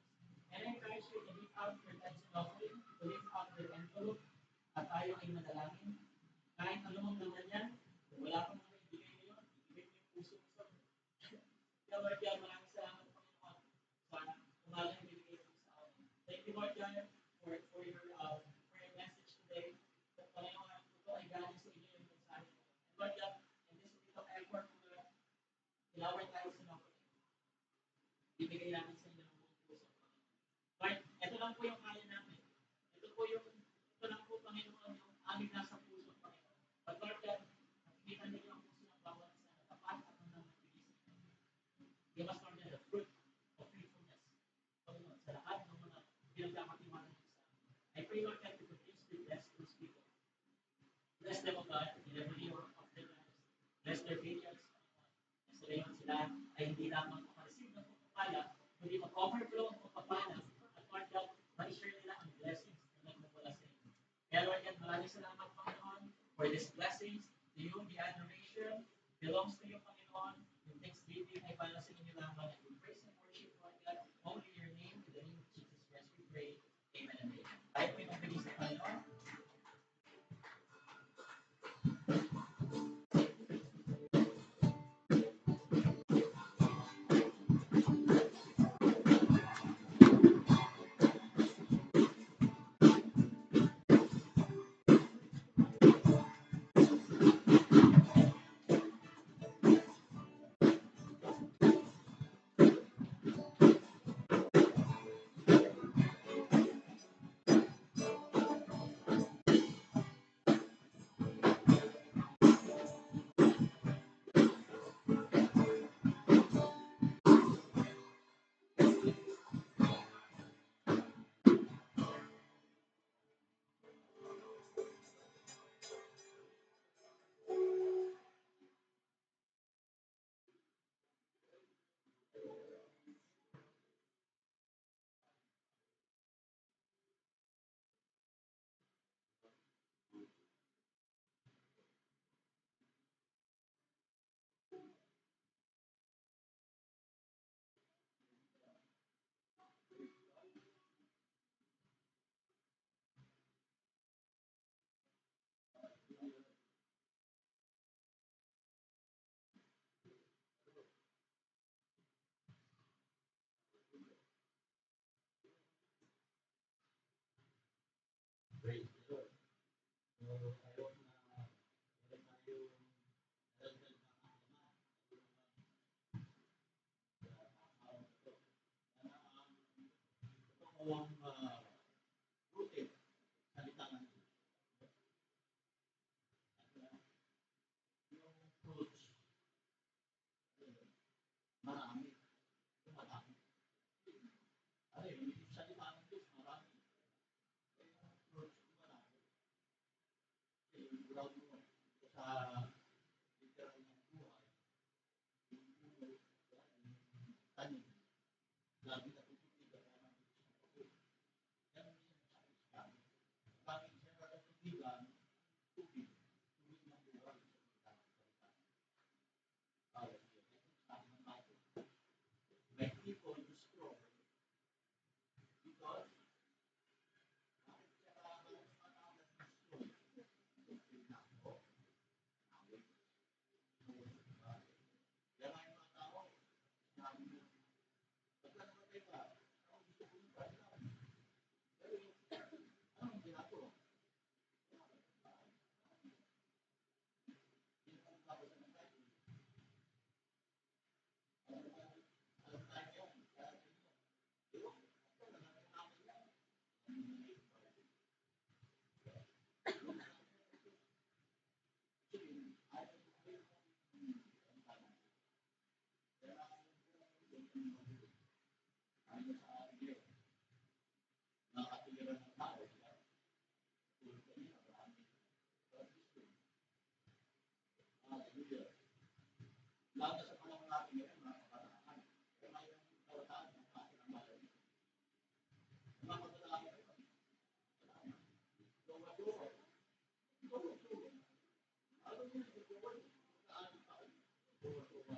And I encourage you to leave out your tithes and offering, to leave out your envelope, at tayo ay manalangin. Kahit anumang naman yan, kung wala kang mga ibigay ngayon, ibigay mo yung puso mo sa Lord. Kaya Lord God, maraming salamat Panginoon sa umalang ibigay mo sa amin. Thank you Lord God for your message today. Panginoon, ito ay galing sa inyo yung mensahe. And Lord God, in this week of effort, Lord, in our tithes and offering, ibigay namin sa inyo ng buong puso. Lord, ito lang po yung kaya namin. Ito lang po, Panginoon, yung aming nasa puso, Panginoon. But Lord God, nakikita niyo ang puso ng bawat isa na tapat at ang nagtiis. Give us, Lord God, the fruit of faithfulness. Panginoon, sa lahat ng mga pinagkakatiwala niyo sa amin. I pray, Lord God, to continuously bless those people. Bless them, O God, in every area of their lives. Bless their visions. Sa ngayon sila ay hindi lamang makareceive ng pagpapala, kundi mag-overflow ang pagpapala at Lord God, ma-share nila ang blessings na nagmumula sa inyo. Kaya Lord God, maraming salamat Panginoon for these blessings. To you, the adoration belongs to you, Panginoon. Yung thanksgiving ay para sa inyo lamang. And we praise and worship, Lord God, only your name, in the name of Jesus Christ, we pray. Amen and amen. Tayo po yung magbigay sa Panginoon. Praise the Lord. So, I hope na meron tayong dagdag na kaalaman sa araw na ito. Sana ito po ang rooted salita ng Diyos. At yung fruits Ano sa atin, nakatira ng tao, tulad kanina, marami. Hallelujah. Lalo sa panahon natin ngayon, mga kabataan. Kaya ngayon, kabataan, ang kasi ng bayan. Mga kabataan, lumayo, lumayo. Ano yung lumayo? Saan taon? Lumayo.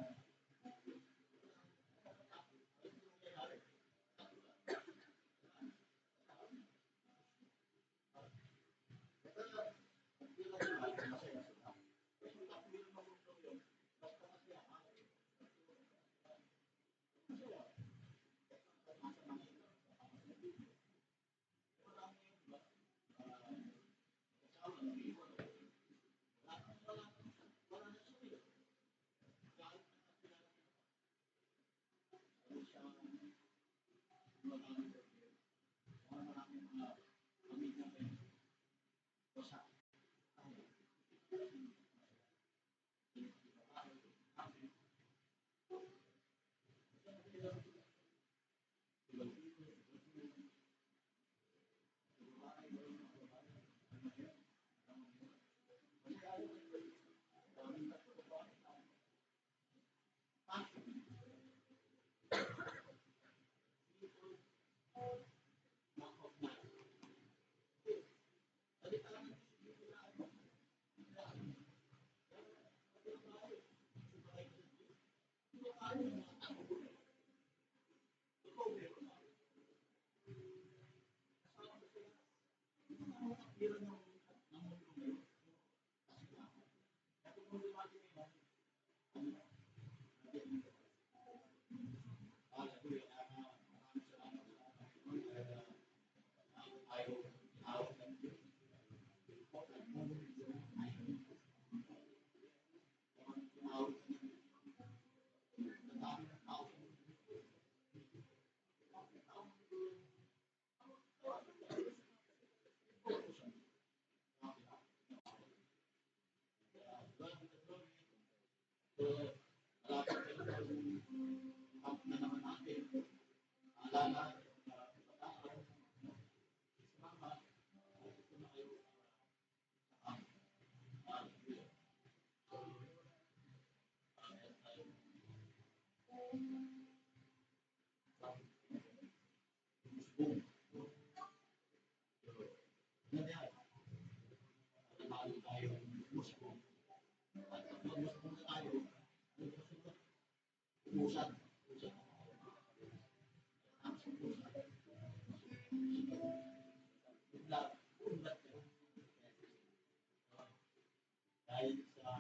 Dahil sa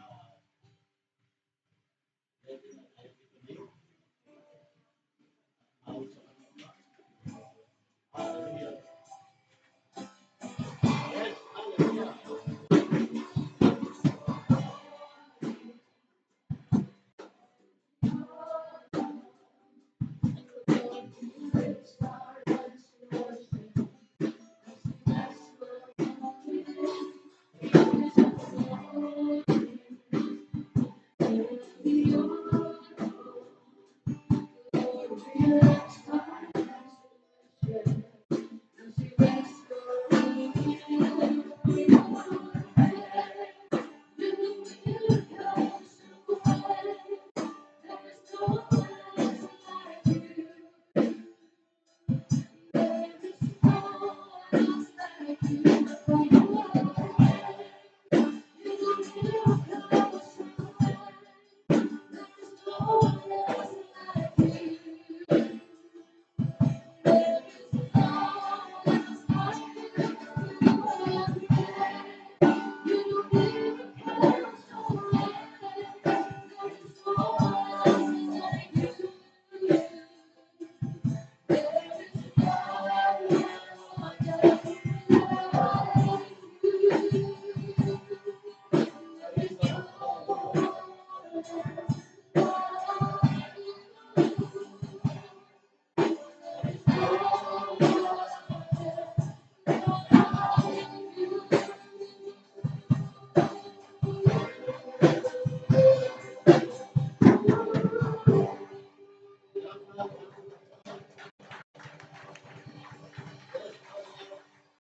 out sa kanila. Hallelujah. Yes, hallelujah. po